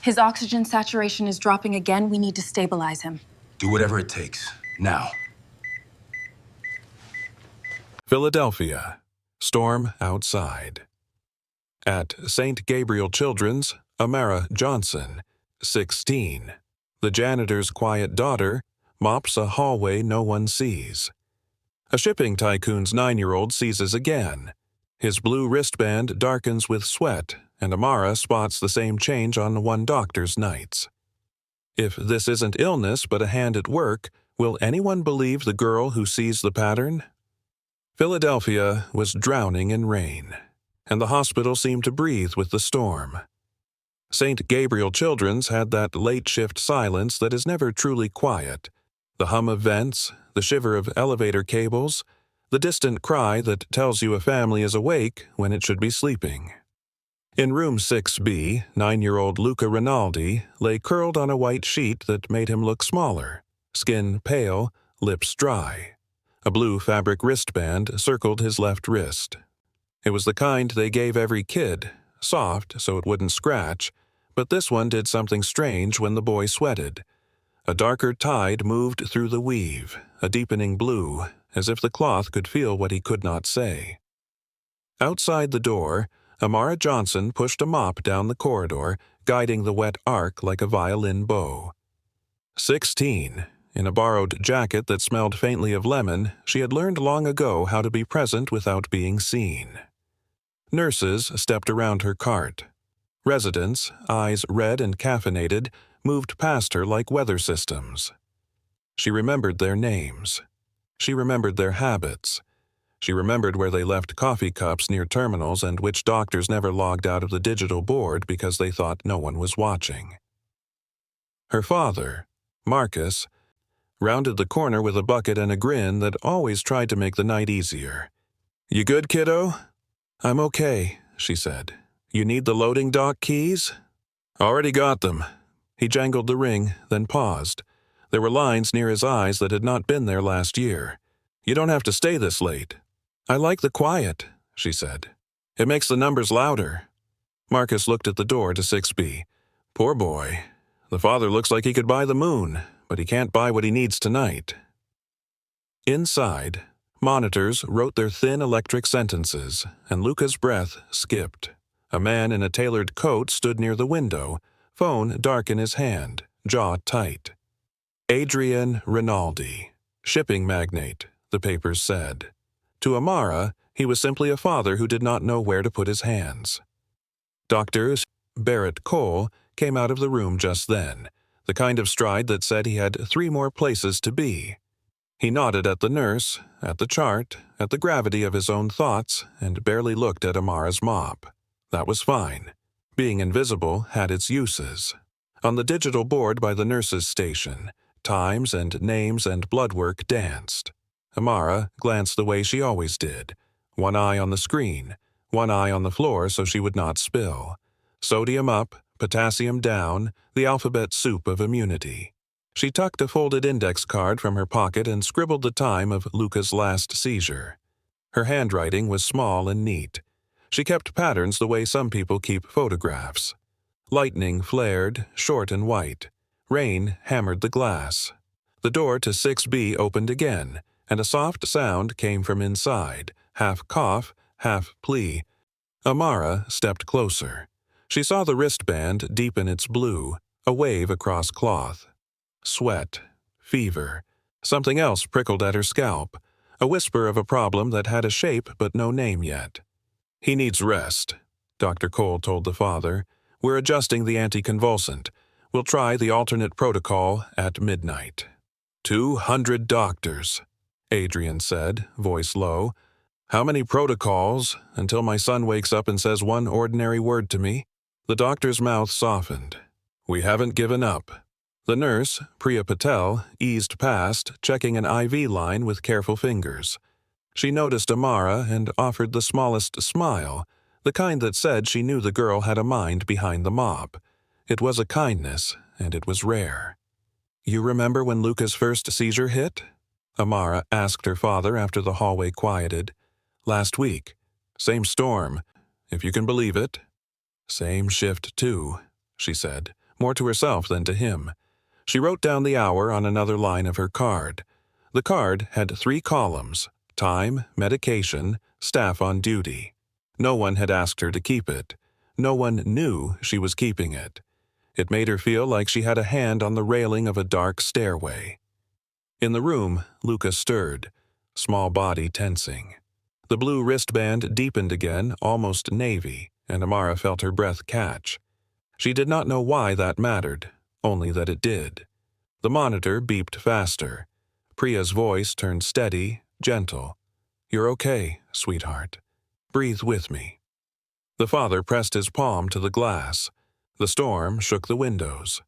His oxygen saturation is dropping again. We need to stabilize him. Do whatever it takes. Now. Philadelphia. Storm outside. At St. Gabriel Children's, Amara Johnson, 16. The janitor's quiet daughter mops a hallway no one sees. A shipping tycoon's 9-year-old seizes again. His blue wristband darkens with sweat, and Amara spots the same change on one doctor's nights. If this isn't illness but a hand at work, will anyone believe the girl who sees the pattern? Philadelphia was drowning in rain, and the hospital seemed to breathe with the storm. St. Gabriel Children's had that late-shift silence that is never truly quiet, the hum of vents, the shiver of elevator cables, the distant cry that tells you a family is awake when it should be sleeping. In room 6B, 9-year-old Luca Rinaldi lay curled on a white sheet that made him look smaller, skin pale, lips dry. A blue fabric wristband circled his left wrist. It was the kind they gave every kid, soft so it wouldn't scratch, but this one did something strange when the boy sweated. A darker tide moved through the weave, a deepening blue, as if the cloth could feel what he could not say. Outside the door, Amara Johnson pushed a mop down the corridor, guiding the wet arc like a violin bow. 16. In a borrowed jacket that smelled faintly of lemon, she had learned long ago how to be present without being seen. Nurses stepped around her cart. Residents, eyes red and caffeinated, moved past her like weather systems. She remembered their names. She remembered their habits. She remembered where they left coffee cups near terminals and which doctors never logged out of the digital board because they thought no one was watching. Her father, Marcus, rounded the corner with a bucket and a grin that always tried to make the night easier. "You good, kiddo?" "I'm okay," she said. "You need the loading dock keys?" "Already got them." He jangled the ring, then paused. There were lines near his eyes that had not been there last year. "You don't have to stay this late." "I like the quiet," she said. "It makes the numbers louder." Marcus looked at the door to 6B. "Poor boy. The father looks like he could buy the moon, but he can't buy what he needs tonight." Inside, monitors wrote their thin electric sentences, and Luca's breath skipped. A man in a tailored coat stood near the window, phone dark in his hand, jaw tight. Adrian Rinaldi, shipping magnate, the papers said. To Amara, he was simply a father who did not know where to put his hands. Dr. Barrett Cole came out of the room just then, the kind of stride that said he had 3 more places to be. He nodded at the nurse, at the chart, at the gravity of his own thoughts, and barely looked at Amara's mop. That was fine. Being invisible had its uses. On the digital board by the nurse's station, times and names and blood work danced. Amara glanced the way she always did, one eye on the screen, one eye on the floor so she would not spill. Sodium up, potassium down, the alphabet soup of immunity. She tucked a folded index card from her pocket and scribbled the time of Luca's last seizure. Her handwriting was small and neat. She kept patterns the way some people keep photographs. Lightning flared, short and white. Rain hammered the glass. The door to 6B opened again, and a soft sound came from inside, half cough, half plea. Amara stepped closer. She saw the wristband deepen its blue, a wave across cloth. Sweat, fever. Something else prickled at her scalp, a whisper of a problem that had a shape but no name yet. "He needs rest," Dr. Cole told the father. "We're adjusting the anticonvulsant. We'll try the alternate protocol at midnight." 200 doctors, Adrian said, voice low. "How many protocols until my son wakes up and says one ordinary word to me?" The doctor's mouth softened. "We haven't given up." The nurse, Priya Patel, eased past, checking an IV line with careful fingers. She noticed Amara and offered the smallest smile, the kind that said she knew the girl had a mind behind the mop. It was a kindness, and it was rare. "You remember when Luca's first seizure hit?" Amara asked her father after the hallway quieted. "Last week. Same storm, if you can believe it." "Same shift, too," she said, more to herself than to him. She wrote down the hour on another line of her card. The card had 3 columns: time, medication, staff on duty. No one had asked her to keep it. No one knew she was keeping it. It made her feel like she had a hand on the railing of a dark stairway. In the room, Luca stirred, small body tensing. The blue wristband deepened again, almost navy, and Amara felt her breath catch. She did not know why that mattered, only that it did. The monitor beeped faster. Priya's voice turned steady, gentle. "You're okay, sweetheart. Breathe with me." The father pressed his palm to the glass. The storm shook the windows.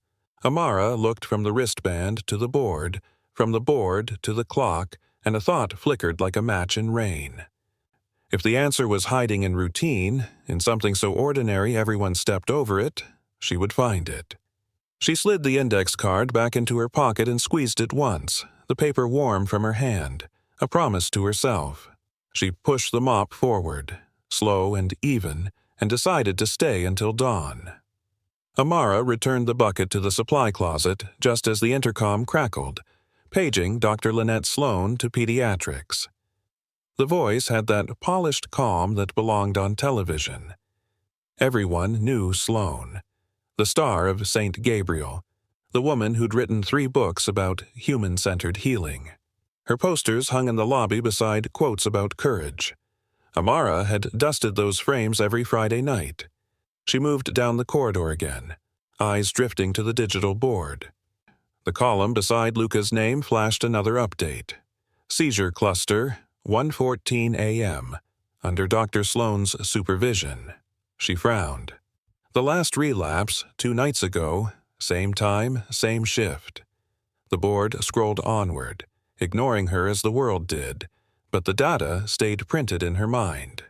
Amara looked from the wristband to the board, from the board to the clock, and a thought flickered like a match in rain. If the answer was hiding in routine, in something so ordinary everyone stepped over it, she would find it. She slid the index card back into her pocket and squeezed it once, the paper warm from her hand, a promise to herself. She pushed the mop forward, slow and even, and decided to stay until dawn. Amara returned the bucket to the supply closet just as the intercom crackled, paging Dr. Lynette Sloan to pediatrics. The voice had that polished calm that belonged on television. Everyone knew Sloan, the star of St. Gabriel, the woman who'd written 3 books about human-centered healing. Her posters hung in the lobby beside quotes about courage. Amara had dusted those frames every Friday night. She moved down the corridor again, eyes drifting to the digital board. The column beside Luca's name flashed another update. Seizure cluster, 1:14 a.m., under Dr. Sloan's supervision. She frowned. The last relapse, 2 nights ago, same time, same shift. The board scrolled onward, ignoring her as the world did, but the data stayed printed in her mind.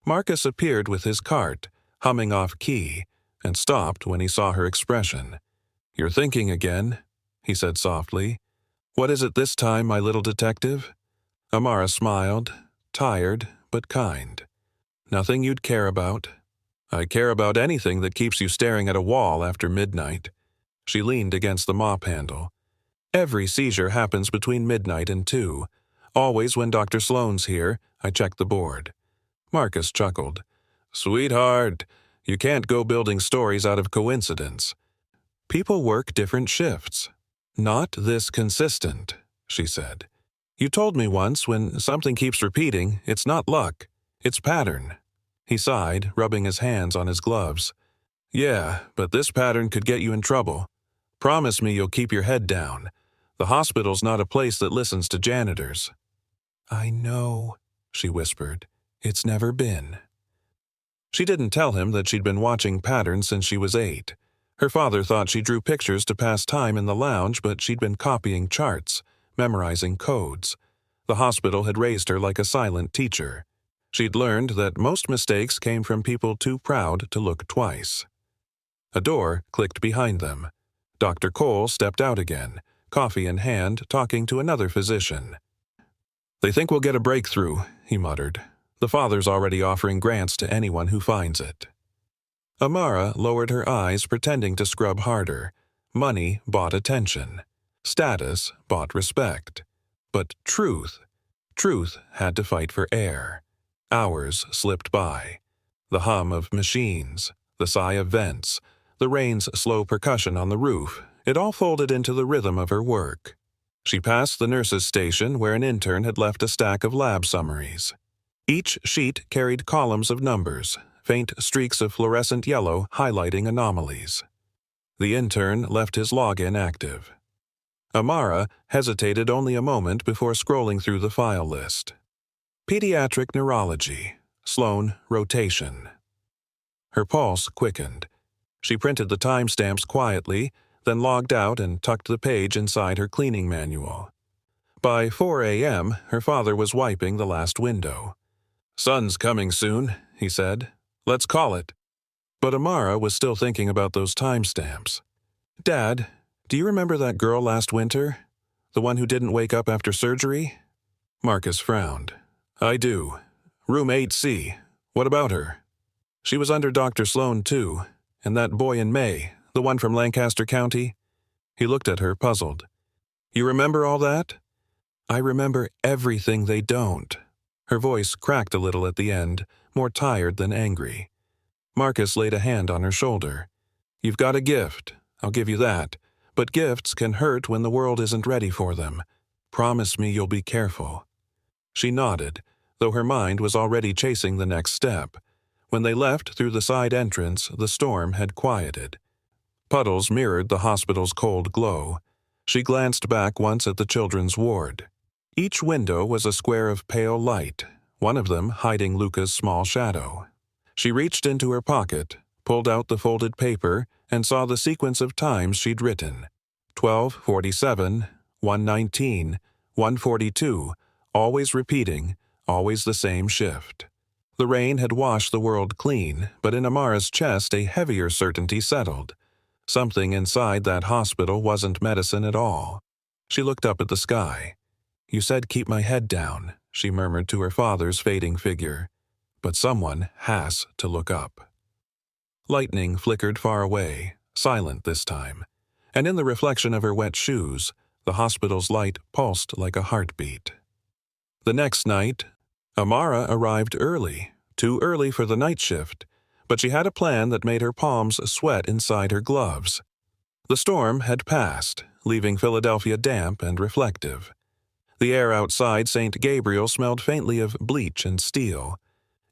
Marcus appeared with his cart, humming off key, and stopped when he saw her expression. "You're thinking again," he said softly. "What is it this time, my little detective?" Amara smiled, tired but kind. "Nothing you'd care about." "I care about anything that keeps you staring at a wall after midnight." She leaned against the mop handle. "Every seizure happens between midnight and 2. Always when Dr. Sloan's here, I check the board." Marcus chuckled. "Sweetheart, you can't go building stories out of coincidence. People work different shifts." "Not this consistent," she said. "You told me once when something keeps repeating, it's not luck, it's pattern." He sighed, rubbing his hands on his gloves. "Yeah, but this pattern could get you in trouble. Promise me you'll keep your head down. The hospital's not a place that listens to janitors." "I know," she whispered. "It's never been." She didn't tell him that she'd been watching patterns since she was 8. Her father thought she drew pictures to pass time in the lounge, but she'd been copying charts, memorizing codes. The hospital had raised her like a silent teacher. She'd learned that most mistakes came from people too proud to look twice. A door clicked behind them. Dr. Cole stepped out again, coffee in hand, talking to another physician. "They think we'll get a breakthrough," he muttered. "The father's already offering grants to anyone who finds it." Amara lowered her eyes, pretending to scrub harder. Money bought attention. Status bought respect. But truth had to fight for air. Hours slipped by. The hum of machines, the sigh of vents, the rain's slow percussion on the roof, it all folded into the rhythm of her work. She passed the nurse's station where an intern had left a stack of lab summaries. Each sheet carried columns of numbers, faint streaks of fluorescent yellow highlighting anomalies. The intern left his login active. Amara hesitated only a moment before scrolling through the file list. Pediatric neurology, Sloan rotation. Her pulse quickened. She printed the timestamps quietly, then logged out and tucked the page inside her cleaning manual. By 4 a.m., her father was wiping the last window. "Sun's coming soon," he said. "Let's call it." But Amara was still thinking about those timestamps. "Dad, do you remember that girl last winter? The one who didn't wake up after surgery?" Marcus frowned. "I do. Room 8C. What about her?" "She was under Dr. Sloan, too. And that boy in May, The one from Lancaster County? He looked at her, puzzled. You remember all that? I remember everything they don't. Her voice cracked a little at the end, more tired than angry. Marcus laid a hand on her shoulder. You've got a gift, I'll give you that, but gifts can hurt when the world isn't ready for them. Promise me you'll be careful. She nodded, though her mind was already chasing the next step. When they left through the side entrance, the storm had quieted. Puddles mirrored the hospital's cold glow. She glanced back once at the children's ward. Each window was a square of pale light, one of them hiding Luca's small shadow. She reached into her pocket, pulled out the folded paper, and saw the sequence of times she'd written. 12:47, 1:19, 1:42, always repeating, always the same shift. The rain had washed the world clean, but in Amara's chest a heavier certainty settled. Something inside that hospital wasn't medicine at all. She looked up at the sky. You said keep my head down, she murmured to her father's fading figure. But someone has to look up. Lightning flickered far away, silent this time, and in the reflection of her wet shoes, the hospital's light pulsed like a heartbeat. The next night, Amara arrived early, too early for the night shift, but she had a plan that made her palms sweat inside her gloves. The storm had passed, leaving Philadelphia damp and reflective. The air outside St. Gabriel smelled faintly of bleach and steel.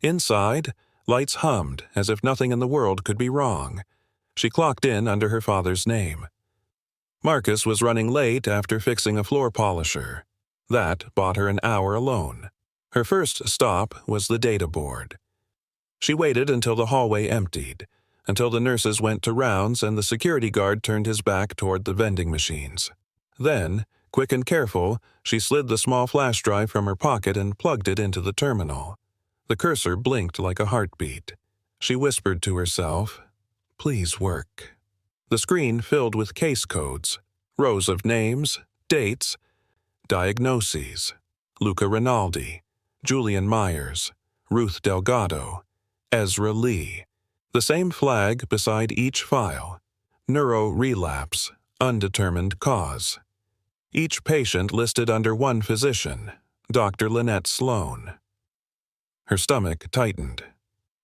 Inside, lights hummed as if nothing in the world could be wrong. She clocked in under her father's name. Marcus was running late after fixing a floor polisher. That bought her an hour alone. Her first stop was the data board. She waited until the hallway emptied, until the nurses went to rounds and the security guard turned his back toward the vending machines. Then, quick and careful, she slid the small flash drive from her pocket and plugged it into the terminal. The cursor blinked like a heartbeat. She whispered to herself, "Please work." The screen filled with case codes, rows of names, dates, diagnoses. Luca Rinaldi, Julian Myers, Ruth Delgado, Ezra Lee. The same flag beside each file. Neuro-relapse, undetermined cause. Each patient listed under one physician, Dr. Lynette Sloan. Her stomach tightened.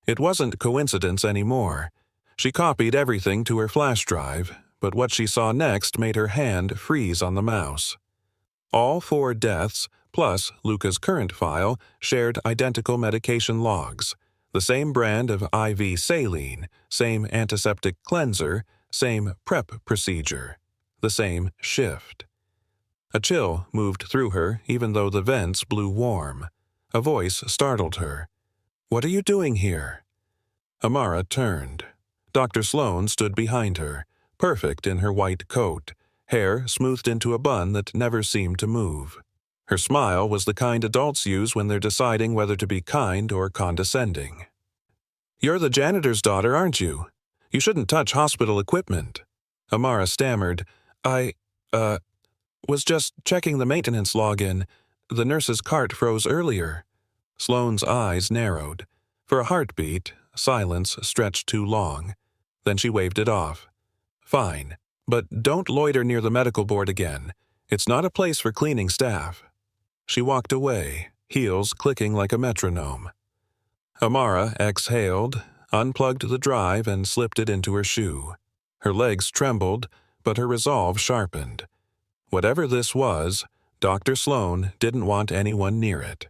It wasn't coincidence anymore. She copied everything to her flash drive, but what she saw next made her hand freeze on the mouse. All 4 deaths, plus Luca's current file, shared identical medication logs. The same brand of IV saline, same antiseptic cleanser, same prep procedure, the same shift. A chill moved through her even though the vents blew warm. A voice startled her. "What are you doing here?" Amara turned. Dr. Sloan stood behind her, perfect in her white coat, hair smoothed into a bun that never seemed to move. Her smile was the kind adults use when they're deciding whether to be kind or condescending. "You're the janitor's daughter, aren't you? You shouldn't touch hospital equipment." Amara stammered, I was just checking the maintenance login. The nurse's cart froze earlier." Sloane's eyes narrowed. For a heartbeat, silence stretched too long. Then she waved it off. "Fine, but don't loiter near the medical board again. It's not a place for cleaning staff." She walked away, heels clicking like a metronome. Amara exhaled, unplugged the drive, and slipped it into her shoe. Her legs trembled, but her resolve sharpened. Whatever this was, Dr. Sloan didn't want anyone near it.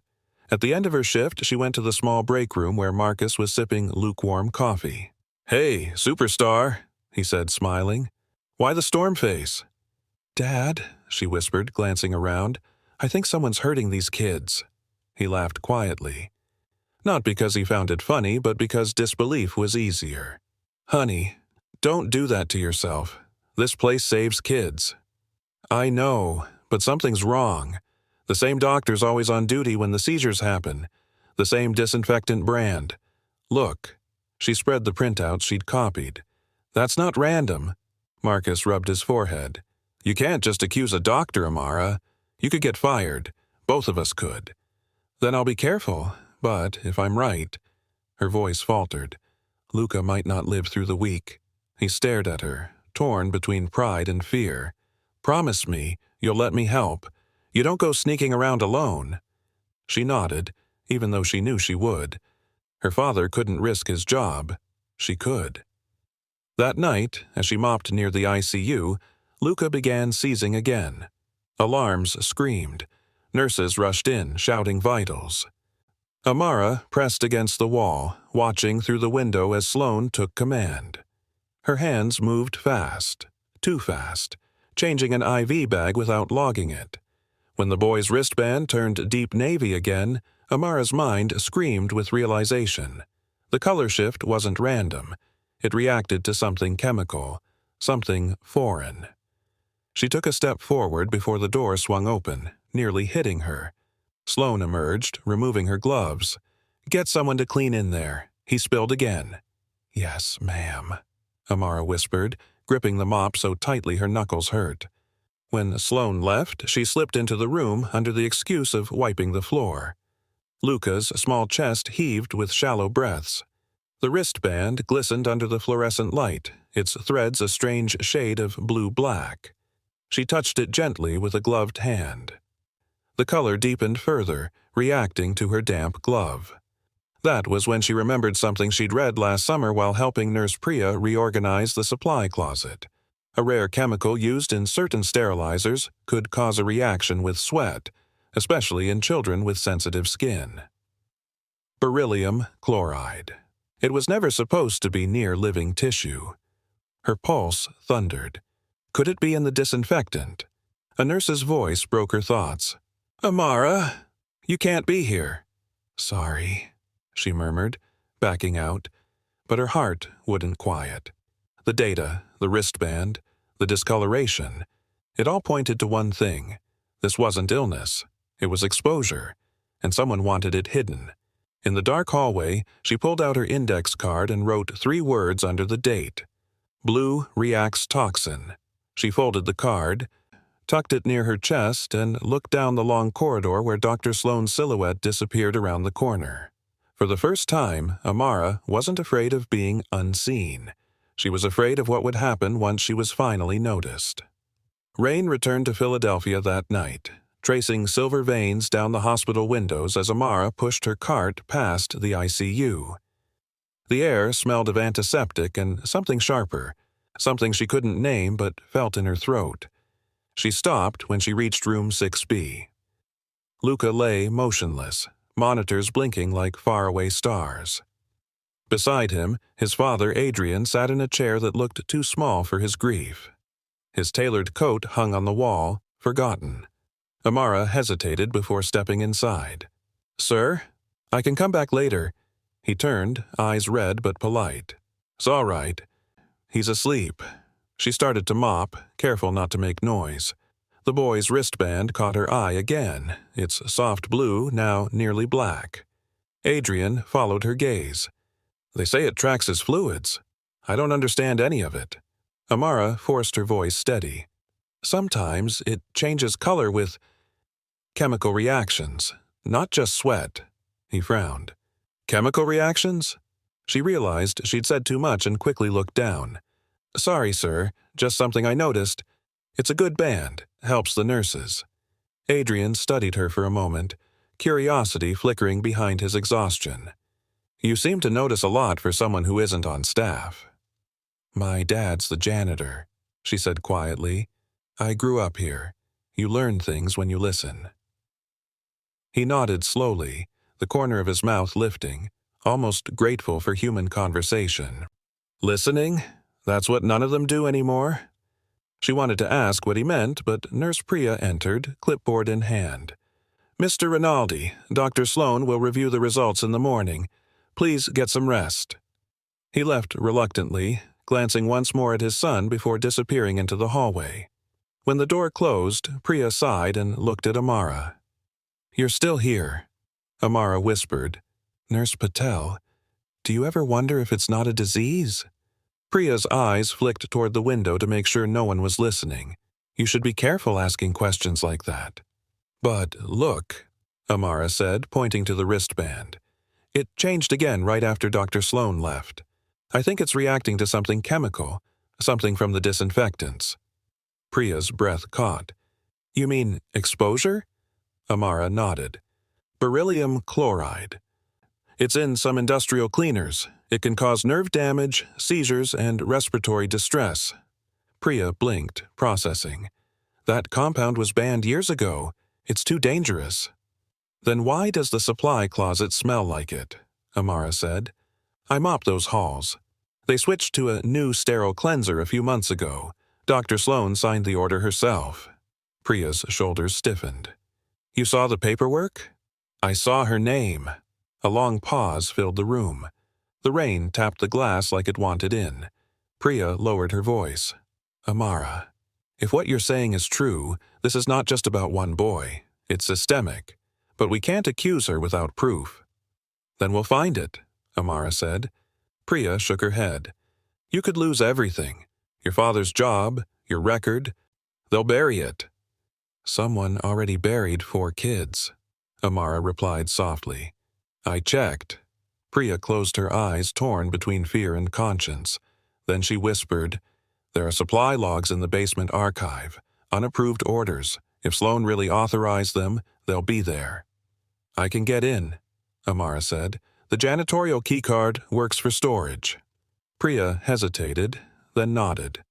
At the end of her shift, she went to the small break room where Marcus was sipping lukewarm coffee. "Hey, superstar," he said, smiling. "Why the storm face?" "Dad," she whispered, glancing around, "I think someone's hurting these kids." He laughed quietly. Not because he found it funny, but because disbelief was easier. "Honey, don't do that to yourself. This place saves kids." "I know, but something's wrong. The same doctor's always on duty when the seizures happen. The same disinfectant brand. Look." She spread the printouts she'd copied. "That's not random." Marcus rubbed his forehead. "You can't just accuse a doctor, Amara. You could get fired. Both of us could." "Then I'll be careful, but if I'm right..." Her voice faltered. Luca might not live through the week. He stared at her, torn between pride and fear. "Promise me you'll let me help. You don't go sneaking around alone." She nodded, even though she knew she would. Her father couldn't risk his job. She could. That night, as she mopped near the ICU, Luca began seizing again. Alarms screamed. Nurses rushed in, shouting vitals. Amara pressed against the wall, watching through the window as Sloane took command. Her hands moved fast, too fast, changing an IV bag without logging it. When the boy's wristband turned deep navy again, Amara's mind screamed with realization. The color shift wasn't random. It reacted to something chemical, something foreign. She took a step forward before the door swung open, nearly hitting her. Sloane emerged, removing her gloves. "Get someone to clean in there." He spilled again. "Yes, ma'am," Amara whispered, gripping the mop so tightly her knuckles hurt. When Sloane left, she slipped into the room under the excuse of wiping the floor. Luca's small chest heaved with shallow breaths. The wristband glistened under the fluorescent light, its threads a strange shade of blue-black. She touched it gently with a gloved hand. The color deepened further, reacting to her damp glove. That was when she remembered something she'd read last summer while helping Nurse Priya reorganize the supply closet. A rare chemical used in certain sterilizers could cause a reaction with sweat, especially in children with sensitive skin. Beryllium chloride. It was never supposed to be near living tissue. Her pulse thundered. Could it be in the disinfectant? A nurse's voice broke her thoughts. "Amara, you can't be here." "Sorry," she murmured, backing out, but her heart wouldn't quiet. The data, the wristband, the discoloration, it all pointed to one thing. This wasn't illness. It was exposure, and someone wanted it hidden. In the dark hallway, she pulled out her index card and wrote 3 words under the date. Blue reacts toxin. She folded the card, tucked it near her chest, and looked down the long corridor where Dr. Sloane's silhouette disappeared around the corner. For the first time, Amara wasn't afraid of being unseen. She was afraid of what would happen once she was finally noticed. Rain returned to Philadelphia that night, tracing silver veins down the hospital windows as Amara pushed her cart past the ICU. The air smelled of antiseptic and something sharper, something she couldn't name but felt in her throat. She stopped when she reached room 6B. Luca lay motionless, monitors blinking like faraway stars. Beside him, his father, Adrian, sat in a chair that looked too small for his grief. His tailored coat hung on the wall, forgotten. Amara hesitated before stepping inside. "Sir? I can come back later." He turned, eyes red but polite. "It's all right. He's asleep." She started to mop, careful not to make noise. The boy's wristband caught her eye again, its soft blue now nearly black. Adrian followed her gaze. "They say it tracks his fluids. I don't understand any of it." Amara forced her voice steady. "Sometimes it changes color with chemical reactions, not just sweat." He frowned. "Chemical reactions?" She realized she'd said too much and quickly looked down. "Sorry, sir, just something I noticed. It's a good band, helps the nurses." Adrian studied her for a moment, curiosity flickering behind his exhaustion. "You seem to notice a lot for someone who isn't on staff." "My dad's the janitor," she said quietly. "I grew up here. You learn things when you listen." He nodded slowly, the corner of his mouth lifting, almost grateful for human conversation. "Listening? That's what none of them do anymore?" She wanted to ask what he meant, but Nurse Priya entered, clipboard in hand. "Mr. Rinaldi, Dr. Sloane will review the results in the morning. Please get some rest." He left reluctantly, glancing once more at his son before disappearing into the hallway. When the door closed, Priya sighed and looked at Amara. "You're still here," Amara whispered. "Nurse Patel, do you ever wonder if it's not a disease?" Priya's eyes flicked toward the window to make sure no one was listening. "You should be careful asking questions like that." "But look," Amara said, pointing to the wristband. "It changed again right after Dr. Sloane left. I think it's reacting to something chemical, something from the disinfectants. Priya's breath caught. You mean exposure? Amara nodded. Beryllium chloride. It's in some industrial cleaners. It can cause nerve damage, seizures, and respiratory distress. Priya blinked, processing. That compound was banned years ago. It's too dangerous. Then why does the supply closet smell like it? Amara said. I mop those halls. They switched to a new sterile cleanser a few months ago. Dr. Sloan signed the order herself. Priya's shoulders stiffened. You saw the paperwork? I saw her name. A long pause filled the room. The rain tapped the glass like it wanted in. Priya lowered her voice. Amara, if what you're saying is true, this is not just about one boy. It's systemic. But we can't accuse her without proof. Then we'll find it, Amara said. Priya shook her head. You could lose everything. Your father's job, your record. They'll bury it. Someone already buried 4 kids, Amara replied softly. I checked. Priya closed her eyes, torn between fear and conscience. Then she whispered, There are supply logs in the basement archive, unapproved orders. If Sloan really authorized them, they'll be there. I can get in, Amara said. The janitorial keycard works for storage. Priya hesitated, then nodded.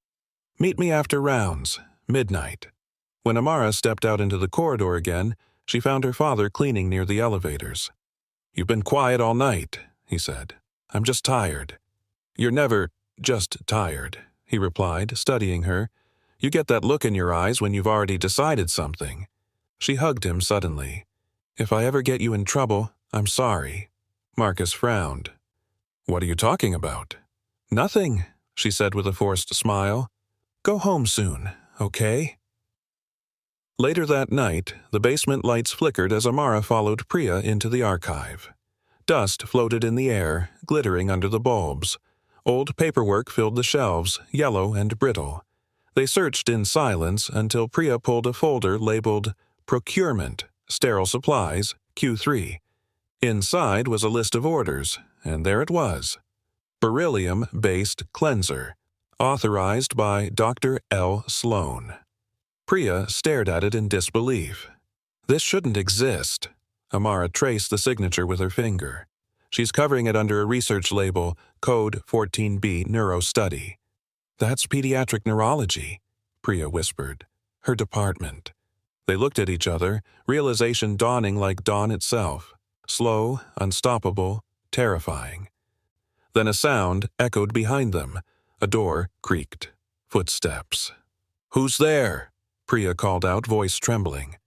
Meet me after rounds, midnight. When Amara stepped out into the corridor again, she found her father cleaning near the elevators. You've been quiet all night, he said. I'm just tired. You're never just tired, he replied, studying her. You get that look in your eyes when you've already decided something. She hugged him suddenly. If I ever get you in trouble, I'm sorry. Marcus frowned. What are you talking about? Nothing, she said with a forced smile. Go home soon, okay? Later that night, the basement lights flickered as Amara followed Priya into the archive. Dust floated in the air, glittering under the bulbs. Old paperwork filled the shelves, yellow and brittle. They searched in silence until Priya pulled a folder labeled Procurement, Sterile Supplies, Q3. Inside was a list of orders, and there it was. Beryllium-based cleanser, authorized by Dr. L. Sloan. Priya stared at it in disbelief. This shouldn't exist. Amara traced the signature with her finger. She's covering it under a research label, Code 14B Neurostudy. That's pediatric neurology, Priya whispered. Her department. They looked at each other, realization dawning like dawn itself. Slow, unstoppable, terrifying. Then a sound echoed behind them. A door creaked. Footsteps. Who's there? Priya called out, voice trembling.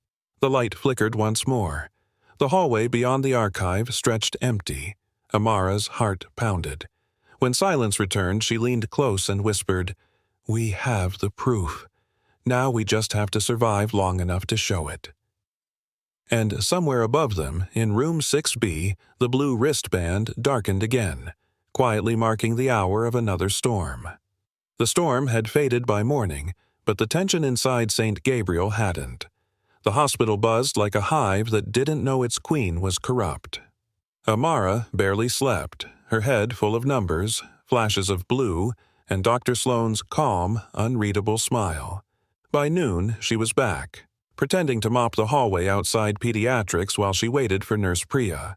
The light flickered once more. The hallway beyond the archive stretched empty. Amara's heart pounded. When silence returned, she leaned close and whispered, We have the proof. Now we just have to survive long enough to show it. And somewhere above them, in room 6B, the blue wristband darkened again, quietly marking the hour of another storm. The storm had faded by morning, but the tension inside St. Gabriel hadn't. The hospital buzzed like a hive that didn't know its queen was corrupt. Amara barely slept, her head full of numbers, flashes of blue, and Dr. Sloan's calm, unreadable smile. By noon, she was back, pretending to mop the hallway outside pediatrics while she waited for Nurse Priya.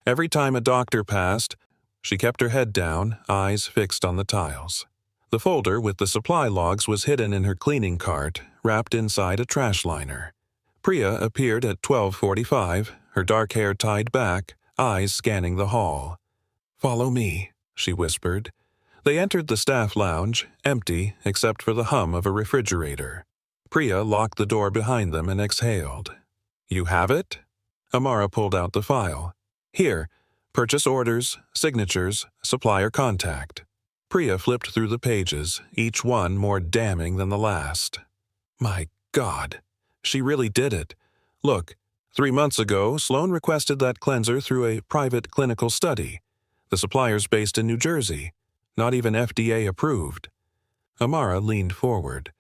Every time a doctor passed, she kept her head down, eyes fixed on the tiles. The folder with the supply logs was hidden in her cleaning cart, wrapped inside a trash liner. Priya appeared at 12:45, her dark hair tied back, eyes scanning the hall. Follow me, she whispered. They entered the staff lounge, empty except for the hum of a refrigerator. Priya locked the door behind them and exhaled. You have it? Amara pulled out the file. Here, purchase orders, signatures, supplier contact. Priya flipped through the pages, each one more damning than the last. My God, she really did it. Look, 3 months ago, Sloan requested that cleanser through a private clinical study. The supplier's based in New Jersey, not even FDA approved. Amara leaned forward.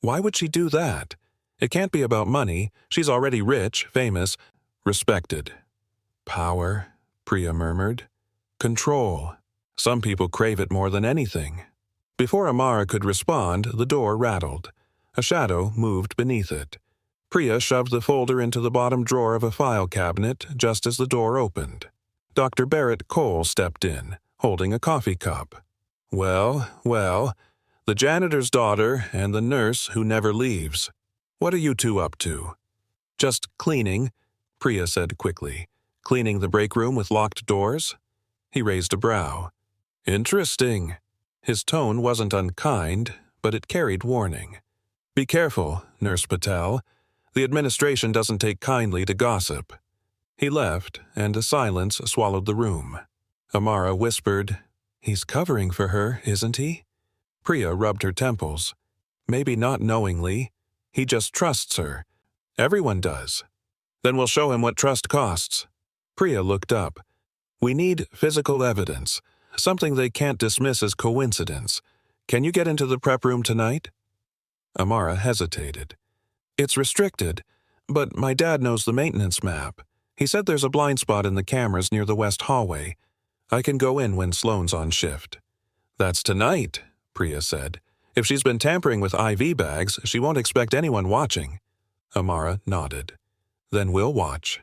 Why would she do that? It can't be about money. She's already rich, famous, respected. Power, Priya murmured. Control. Some people crave it more than anything. Before Amara could respond, the door rattled. A shadow moved beneath it. Priya shoved the folder into the bottom drawer of a file cabinet just as the door opened. Dr. Barrett Cole stepped in, holding a coffee cup. Well, well, the janitor's daughter and the nurse who never leaves. What are you two up to? Just cleaning, Priya said quickly. Cleaning the break room with locked doors? He raised a brow. Interesting. His tone wasn't unkind, but it carried warning. Be careful, Nurse Patel. The administration doesn't take kindly to gossip. He left, and a silence swallowed the room. Amara whispered, He's covering for her, isn't he? Priya rubbed her temples. Maybe not knowingly. He just trusts her. Everyone does. Then we'll show him what trust costs. Priya looked up. We need physical evidence, something they can't dismiss as coincidence. Can you get into the prep room tonight? Amara hesitated. It's restricted, but my dad knows the maintenance map. He said there's a blind spot in the cameras near the west hallway. I can go in when Sloane's on shift. That's tonight, Priya said. If she's been tampering with IV bags, she won't expect anyone watching. Amara nodded. Then we'll watch.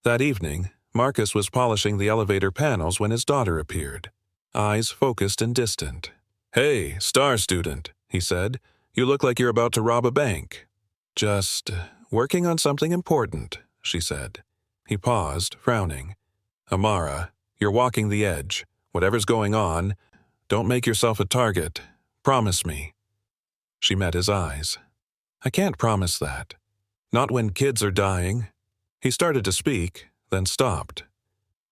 That evening, Marcus was polishing the elevator panels when his daughter appeared. Eyes focused and distant. Hey, star student, he said. You look like you're about to rob a bank. Just working on something important, she said. He paused, frowning. Amara, you're walking the edge. Whatever's going on, don't make yourself a target. Promise me. She met his eyes. I can't promise that. Not when kids are dying. He started to speak, then stopped.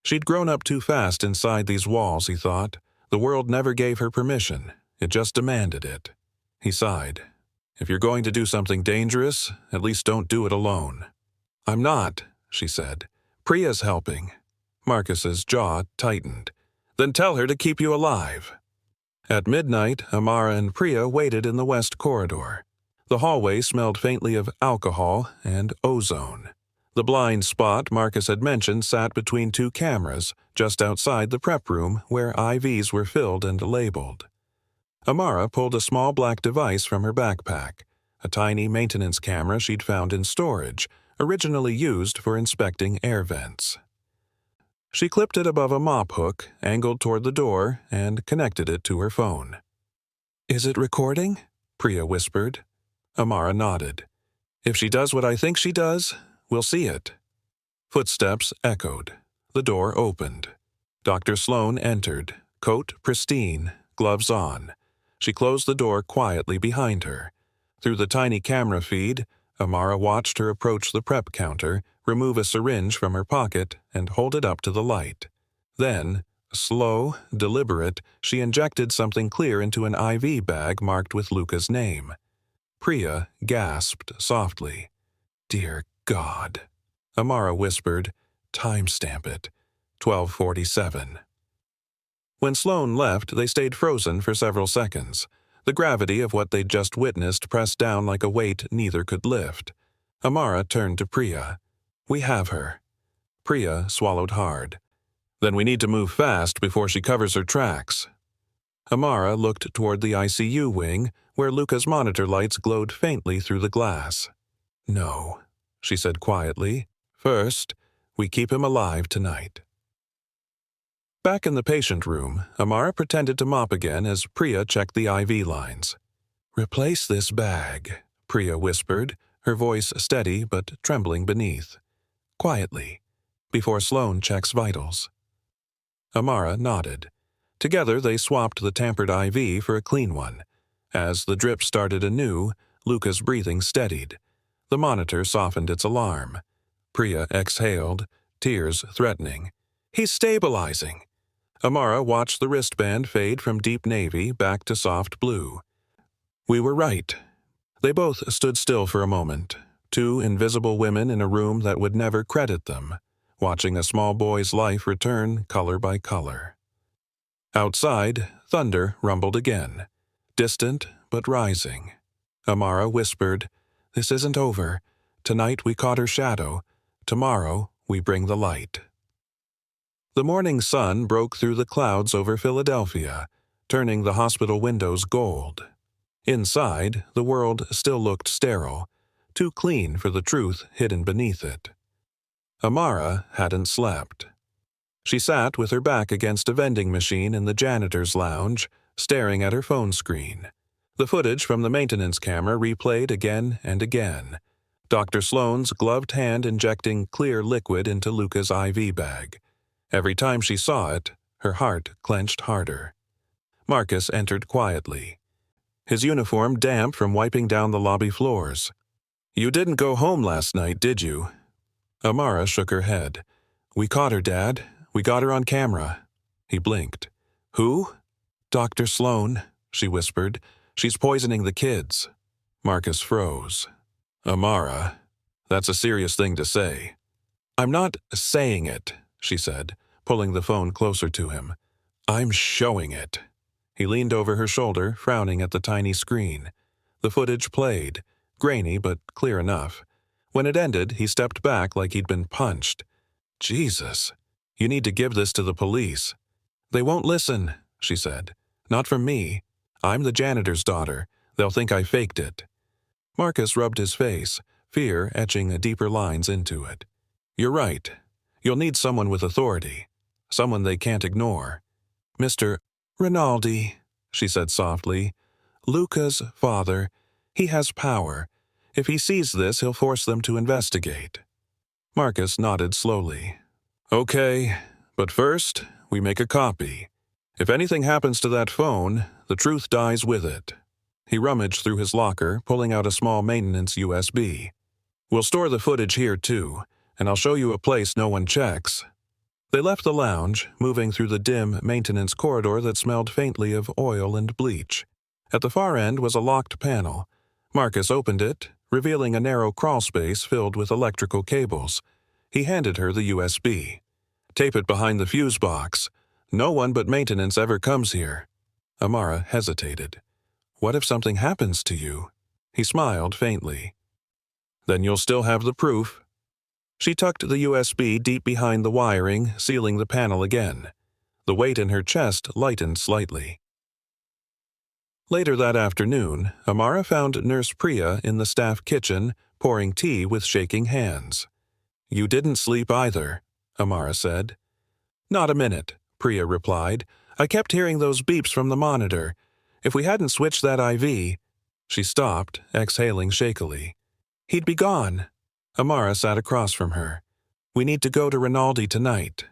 She'd grown up too fast inside these walls, he thought. The world never gave her permission. It just demanded it. He sighed. If you're going to do something dangerous, at least don't do it alone. I'm not, she said. Priya's helping. Marcus's jaw tightened. Then tell her to keep you alive. At midnight, Amara and Priya waited in the west corridor. The hallway smelled faintly of alcohol and ozone. The blind spot Marcus had mentioned sat between two cameras, just outside the prep room where IVs were filled and labeled. Amara pulled a small black device from her backpack, a tiny maintenance camera she'd found in storage, originally used for inspecting air vents. She clipped it above a mop hook, angled toward the door, and connected it to her phone. Is it recording? Priya whispered. Amara nodded. If she does what I think she does, we'll see it. Footsteps echoed. The door opened. Dr. Sloane entered, coat pristine, gloves on. She closed the door quietly behind her. Through the tiny camera feed, Amara watched her approach the prep counter, remove a syringe from her pocket, and hold it up to the light. Then, slow, deliberate, she injected something clear into an IV bag marked with Luca's name. Priya gasped softly. Dear God. Amara whispered, Timestamp it. 12:47. When Sloane left, they stayed frozen for several seconds. The gravity of what they'd just witnessed pressed down like a weight neither could lift. Amara turned to Priya. We have her. Priya swallowed hard. Then we need to move fast before she covers her tracks. Amara looked toward the ICU wing, where Luca's monitor lights glowed faintly through the glass. No, she said quietly. First, we keep him alive tonight. Back in the patient room, Amara pretended to mop again as Priya checked the IV lines. Replace this bag, Priya whispered, her voice steady but trembling beneath. Quietly, before Sloane checks vitals. Amara nodded. Together they swapped the tampered IV for a clean one. As the drip started anew, Luca's breathing steadied. The monitor softened its alarm. Priya exhaled, tears threatening. He's stabilizing. Amara watched the wristband fade from deep navy back to soft blue. We were right. They both stood still for a moment, two invisible women in a room that would never credit them, watching a small boy's life return color by color. Outside, thunder rumbled again, distant but rising. Amara whispered, This isn't over. Tonight we caught her shadow. Tomorrow we bring the light. The morning sun broke through the clouds over Philadelphia. turning the hospital windows gold. Inside, the world still looked sterile, too clean for the truth hidden beneath it. Amara hadn't slept. She sat with her back against a vending machine in the janitor's lounge, staring at her phone screen. The footage from the maintenance camera replayed again and again. Dr. Sloane's gloved hand injecting clear liquid into Luca's IV bag. Every time she saw it, her heart clenched harder. Marcus entered quietly, his uniform damp from wiping down the lobby floors. "You didn't go home last night, did you?" Amara shook her head. "We caught her, Dad. We got her on camera." He blinked. "Who?" "Dr. Sloane," she whispered. "She's poisoning the kids." Marcus froze. "Amara, that's a serious thing to say." "I'm not saying it," she said, pulling the phone closer to him. "I'm showing it." He leaned over her shoulder, frowning at the tiny screen. The footage played, grainy but clear enough. When it ended, he stepped back like he'd been punched. "Jesus, you need to give this to the police." "They won't listen," she said. "Not from me. I'm the janitor's daughter. They'll think I faked it." Marcus rubbed his face, fear etching deeper lines into it. "You're right. You'll need someone with authority. Someone they can't ignore." "Mr. Rinaldi," she said softly. "Luca's father. He has power. If he sees this, he'll force them to investigate." Marcus nodded slowly. "Okay, but first, we make a copy. If anything happens to that phone, the truth dies with it." He rummaged through his locker, pulling out a small maintenance USB. "We'll store the footage here, too, and I'll show you a place no one checks." They left the lounge, moving through the dim maintenance corridor that smelled faintly of oil and bleach. At the far end was a locked panel. Marcus opened it, revealing a narrow crawlspace filled with electrical cables. He handed her the USB. "Tape it behind the fuse box. No one but maintenance ever comes here." Amara hesitated. "What if something happens to you?" He smiled faintly. "Then you'll still have the proof." She tucked the USB deep behind the wiring, sealing the panel again. The weight in her chest lightened slightly. Later that afternoon, Amara found Nurse Priya in the staff kitchen, pouring tea with shaking hands. "You didn't sleep either," Amara said. "Not a minute," Priya replied. "I kept hearing those beeps from the monitor. If we hadn't switched that IV—" She stopped, exhaling shakily. "He'd be gone." Amara sat across from her. "We need to go to Rinaldi tonight."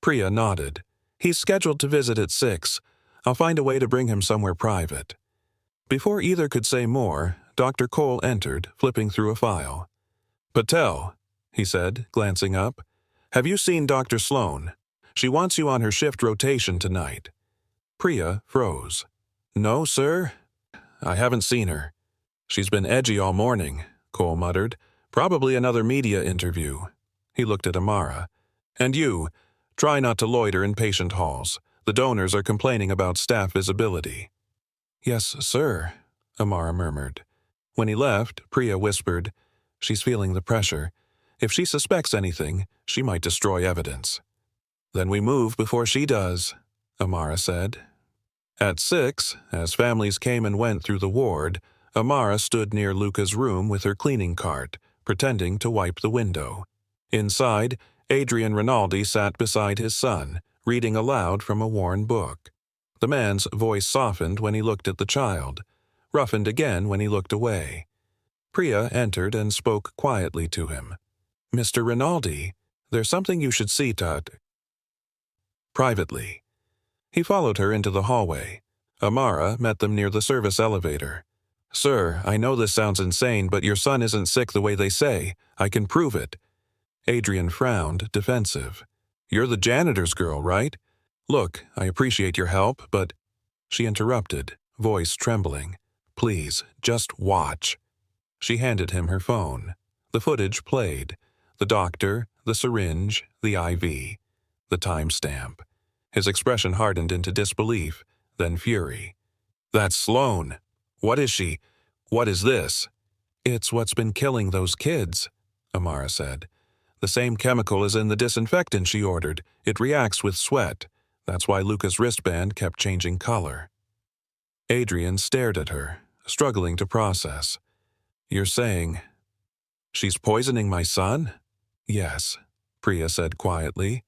Priya nodded. "He's scheduled to visit at 6. I'll find a way to bring him somewhere private." Before either could say more, Dr. Cole entered, flipping through a file. "Patel," he said, glancing up. "Have you seen Dr. Sloane? She wants you on her shift rotation tonight." Priya froze. "No, sir. I haven't seen her." "She's been edgy all morning," Cole muttered. "Probably another media interview." He looked at Amara. "And you, try not to loiter in patient halls. The donors are complaining about staff visibility." "Yes, sir," Amara murmured. When he left, Priya whispered, "She's feeling the pressure. If she suspects anything, she might destroy evidence." "Then we move before she does," Amara said. At 6, as families came and went through the ward, Amara stood near Luca's room with her cleaning cart, pretending to wipe the window. Inside, Adrian Rinaldi sat beside his son, reading aloud from a worn book. The man's voice softened when he looked at the child, roughened again when he looked away. Priya entered and spoke quietly to him. "Mr. Rinaldi, there's something you should see to privately." He followed her into the hallway. Amara met them near the service elevator. "Sir, I know this sounds insane, but your son isn't sick the way they say. I can prove it." Adrian frowned, defensive. "You're the janitor's girl, right? Look, I appreciate your help, but—" She interrupted, voice trembling. "Please, just watch." She handed him her phone. The footage played. The doctor, the syringe, the IV, the timestamp. His expression hardened into disbelief, then fury. "That's Sloane. What is she? What is this?" "It's what's been killing those kids," Amara said. "The same chemical is in the disinfectant she ordered. It reacts with sweat. That's why Luca's wristband kept changing color." Adrian stared at her, struggling to process. You're saying she's poisoning my son? Yes, Priya said quietly.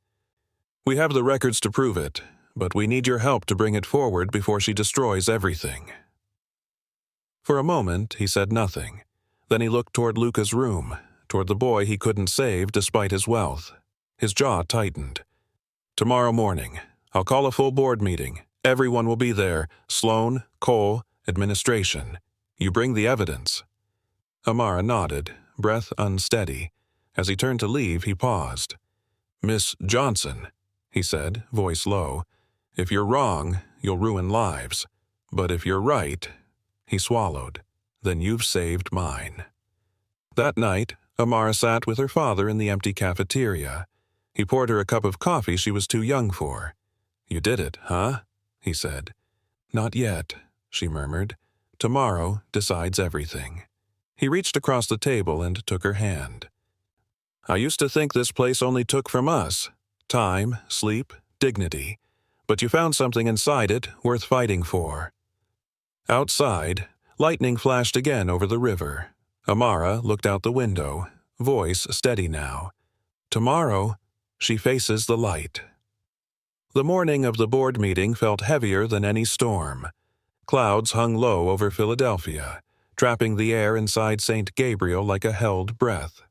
We have the records to prove it, but we need your help to bring it forward before she destroys everything. For a moment, he said nothing. Then he looked toward Luca's room, toward the boy he couldn't save despite his wealth. His jaw tightened. Tomorrow morning, I'll call a full board meeting. Everyone will be there. Sloan, Cole, administration. You bring the evidence. Amara nodded, breath unsteady. As he turned to leave, he paused. Miss Johnson, he said, voice low, if you're wrong, you'll ruin lives. But if you're right, he swallowed, then you've saved mine. That night, Amara sat with her father in the empty cafeteria. He poured her a cup of coffee she was too young for. You did it, huh? He said. Not yet, she murmured. Tomorrow decides everything. He reached across the table and took her hand. I used to think this place only took from us. Time, sleep, dignity. But you found something inside it worth fighting for. Outside, lightning flashed again over the river. Amara looked out the window, voice steady now. Tomorrow, she faces the light. The morning of the board meeting felt heavier than any storm. Clouds hung low over Philadelphia, trapping the air inside St. Gabriel like a held breath.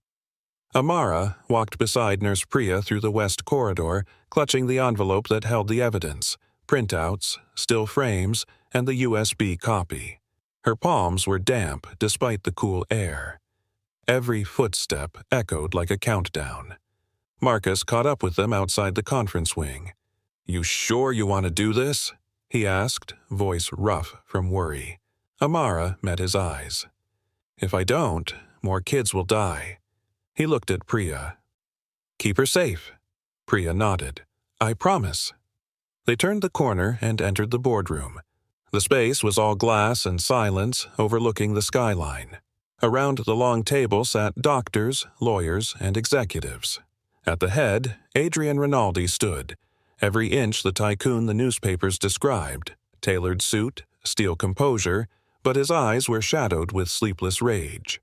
Amara walked beside Nurse Priya through the west corridor, clutching the envelope that held the evidence, printouts, still frames, and the USB copy. Her palms were damp despite the cool air. Every footstep echoed like a countdown. Marcus caught up with them outside the conference wing. You sure you want to do this? He asked, voice rough from worry. Amara met his eyes. If I don't, more kids will die. He looked at Priya. Keep her safe. Priya nodded. I promise. They turned the corner and entered the boardroom. The space was all glass and silence, overlooking the skyline. Around the long table sat doctors, lawyers, and executives. At the head, Adrian Rinaldi stood, every inch the tycoon the newspapers described, tailored suit, steel composure, but his eyes were shadowed with sleepless rage.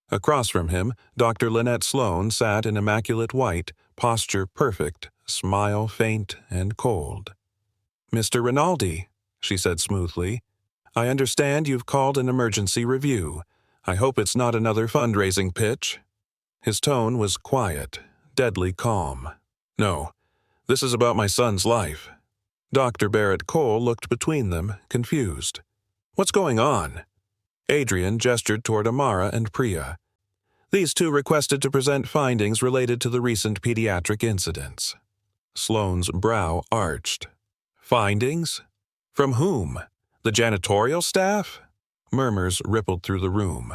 Across from him, Dr. Lynette Sloan sat in immaculate white, posture perfect, smile faint and cold. Mr. Rinaldi, she said smoothly, I understand you've called an emergency review. I hope it's not another fundraising pitch. His tone was quiet, deadly calm. No, this is about my son's life. Dr. Barrett Cole looked between them, confused. What's going on? Adrian gestured toward Amara and Priya. These two requested to present findings related to the recent pediatric incidents. Sloane's brow arched. Findings? From whom? The janitorial staff? Murmurs rippled through the room.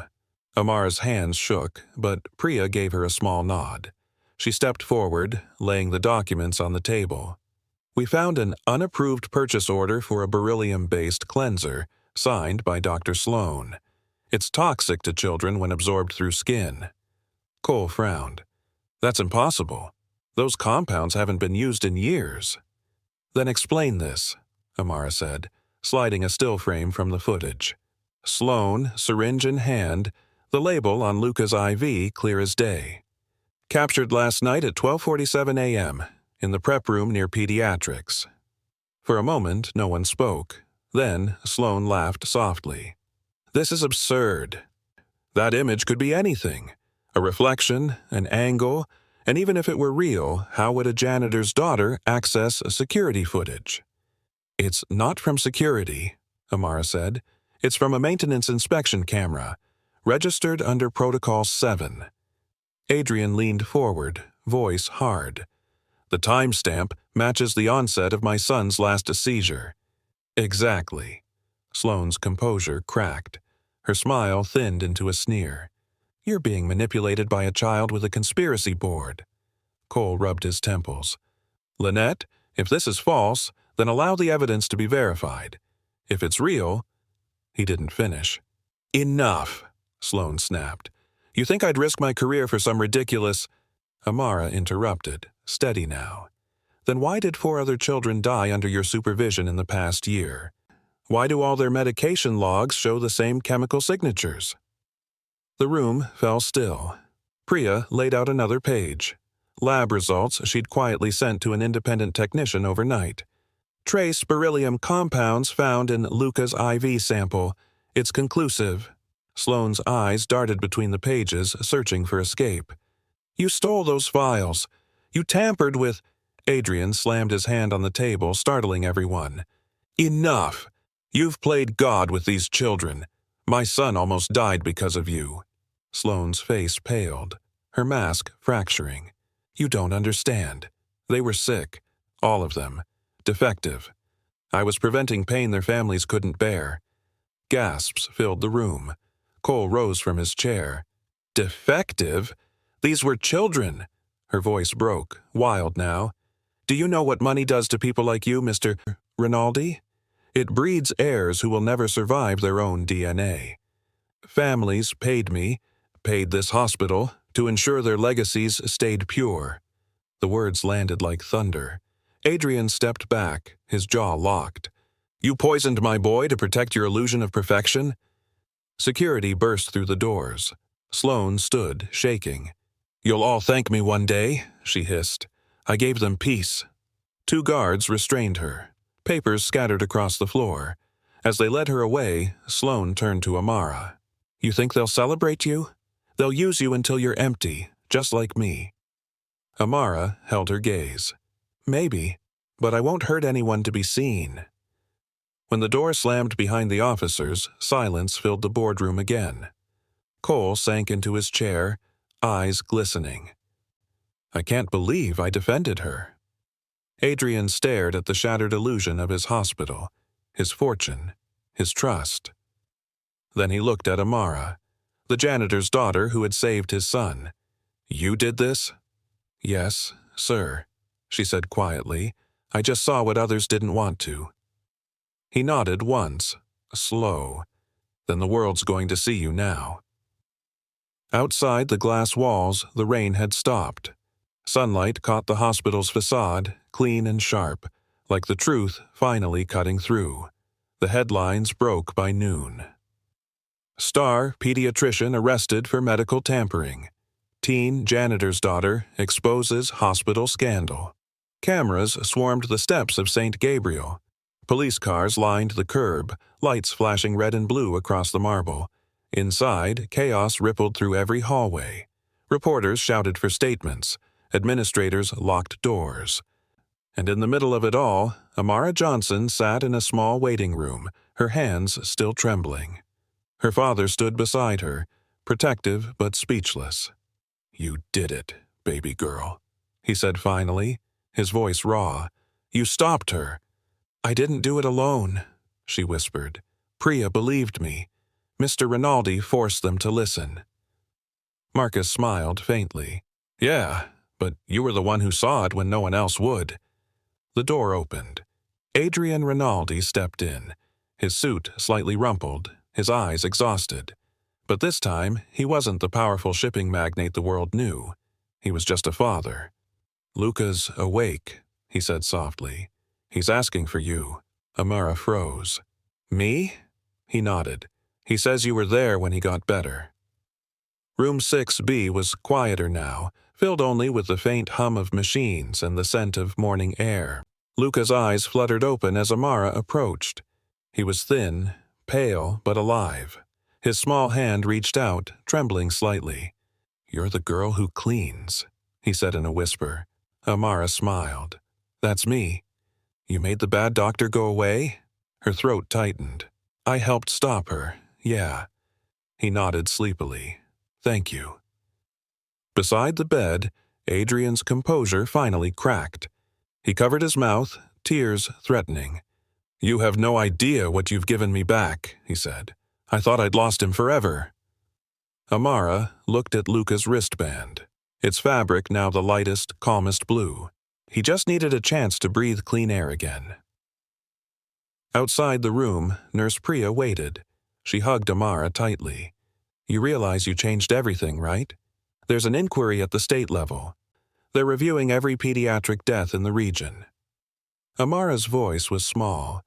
Amara's hands shook, but Priya gave her a small nod. She stepped forward, laying the documents on the table. We found an unapproved purchase order for a beryllium-based cleanser, signed by Dr. Sloan. It's toxic to children when absorbed through skin. Cole frowned. That's impossible. Those compounds haven't been used in years. Then explain this, Amara said, sliding a still frame from the footage. Sloan, syringe in hand, the label on Luca's IV clear as day. Captured last night at 12:47 a.m., in the prep room near pediatrics. For a moment, no one spoke. Then, Sloan laughed softly. This is absurd. That image could be anything. A reflection, an angle, and even if it were real, how would a janitor's daughter access security footage? It's not from security, Amara said. It's from a maintenance inspection camera, registered under Protocol 7. Adrian leaned forward, voice hard. The timestamp matches the onset of my son's last seizure. Exactly. Sloane's composure cracked. Her smile thinned into a sneer. You're being manipulated by a child with a conspiracy board. Cole rubbed his temples. Lynette, if this is false, then allow the evidence to be verified. If it's real... He didn't finish. Enough, Sloane snapped. You think I'd risk my career for some ridiculous... Amara interrupted, steady now. Then why did 4 other children die under your supervision in the past year? Why do all their medication logs show the same chemical signatures? The room fell still. Priya laid out another page. Lab results she'd quietly sent to an independent technician overnight. Trace beryllium compounds found in Luca's IV sample. It's conclusive. Sloane's eyes darted between the pages, searching for escape. You stole those files. You tampered with... Adrian slammed his hand on the table, startling everyone. Enough! You've played God with these children. My son almost died because of you. Sloane's face paled, her mask fracturing. You don't understand. They were sick. All of them. Defective. I was preventing pain their families couldn't bear. Gasps filled the room. Cole rose from his chair. Defective? These were children. Her voice broke, wild now. Do you know what money does to people like you, Mr. Rinaldi? It breeds heirs who will never survive their own DNA. Families paid me, paid this hospital, to ensure their legacies stayed pure. The words landed like thunder. Adrian stepped back, his jaw locked. You poisoned my boy to protect your illusion of perfection? Security burst through the doors. Sloane stood, shaking. You'll all thank me one day, she hissed. I gave them peace. 2 guards restrained her. Papers scattered across the floor. As they led her away, Sloane turned to Amara. You think they'll celebrate you? They'll use you until you're empty, just like me. Amara held her gaze. Maybe, but I won't hurt anyone to be seen. When the door slammed behind the officers, silence filled the boardroom again. Cole sank into his chair, eyes glistening. I can't believe I defended her. Adrian stared at the shattered illusion of his hospital, his fortune, his trust. Then he looked at Amara, the janitor's daughter who had saved his son. You did this? Yes, sir, she said quietly. I just saw what others didn't want to. He nodded once, slow. Then the world's going to see you now. Outside the glass walls, the rain had stopped. Sunlight caught the hospital's facade, clean and sharp, like the truth finally cutting through. The headlines broke by noon. Star pediatrician arrested for medical tampering. Teen janitor's daughter exposes hospital scandal. Cameras swarmed the steps of St. Gabriel. Police cars lined the curb, lights flashing red and blue across the marble. Inside, chaos rippled through every hallway. Reporters shouted for statements. Administrators locked doors. And in the middle of it all, Amara Johnson sat in a small waiting room, her hands still trembling. Her father stood beside her, protective but speechless. You did it, baby girl, he said finally, his voice raw. You stopped her. I didn't do it alone, she whispered. Priya believed me. Mr. Rinaldi forced them to listen. Marcus smiled faintly. Yeah, but you were the one who saw it when no one else would. The door opened. Adrian Rinaldi stepped in, his suit slightly rumpled, his eyes exhausted. But this time, he wasn't the powerful shipping magnate the world knew. He was just a father. Luca's awake, he said softly. He's asking for you. Amara froze. Me? He nodded. He says you were there when he got better. Room 6B was quieter now, filled only with the faint hum of machines and the scent of morning air. Luca's eyes fluttered open as Amara approached. He was thin, pale, but alive. His small hand reached out, trembling slightly. You're the girl who cleans, he said in a whisper. Amara smiled. That's me. You made the bad doctor go away? Her throat tightened. I helped stop her, yeah. He nodded sleepily. Thank you. Beside the bed, Adrian's composure finally cracked. He covered his mouth, tears threatening. You have no idea what you've given me back, he said. I thought I'd lost him forever. Amara looked at Luca's wristband, its fabric now the lightest, calmest blue. He just needed a chance to breathe clean air again. Outside the room, Nurse Priya waited. She hugged Amara tightly. You realize you changed everything, right? There's an inquiry at the state level. They're reviewing every pediatric death in the region. Amara's voice was small.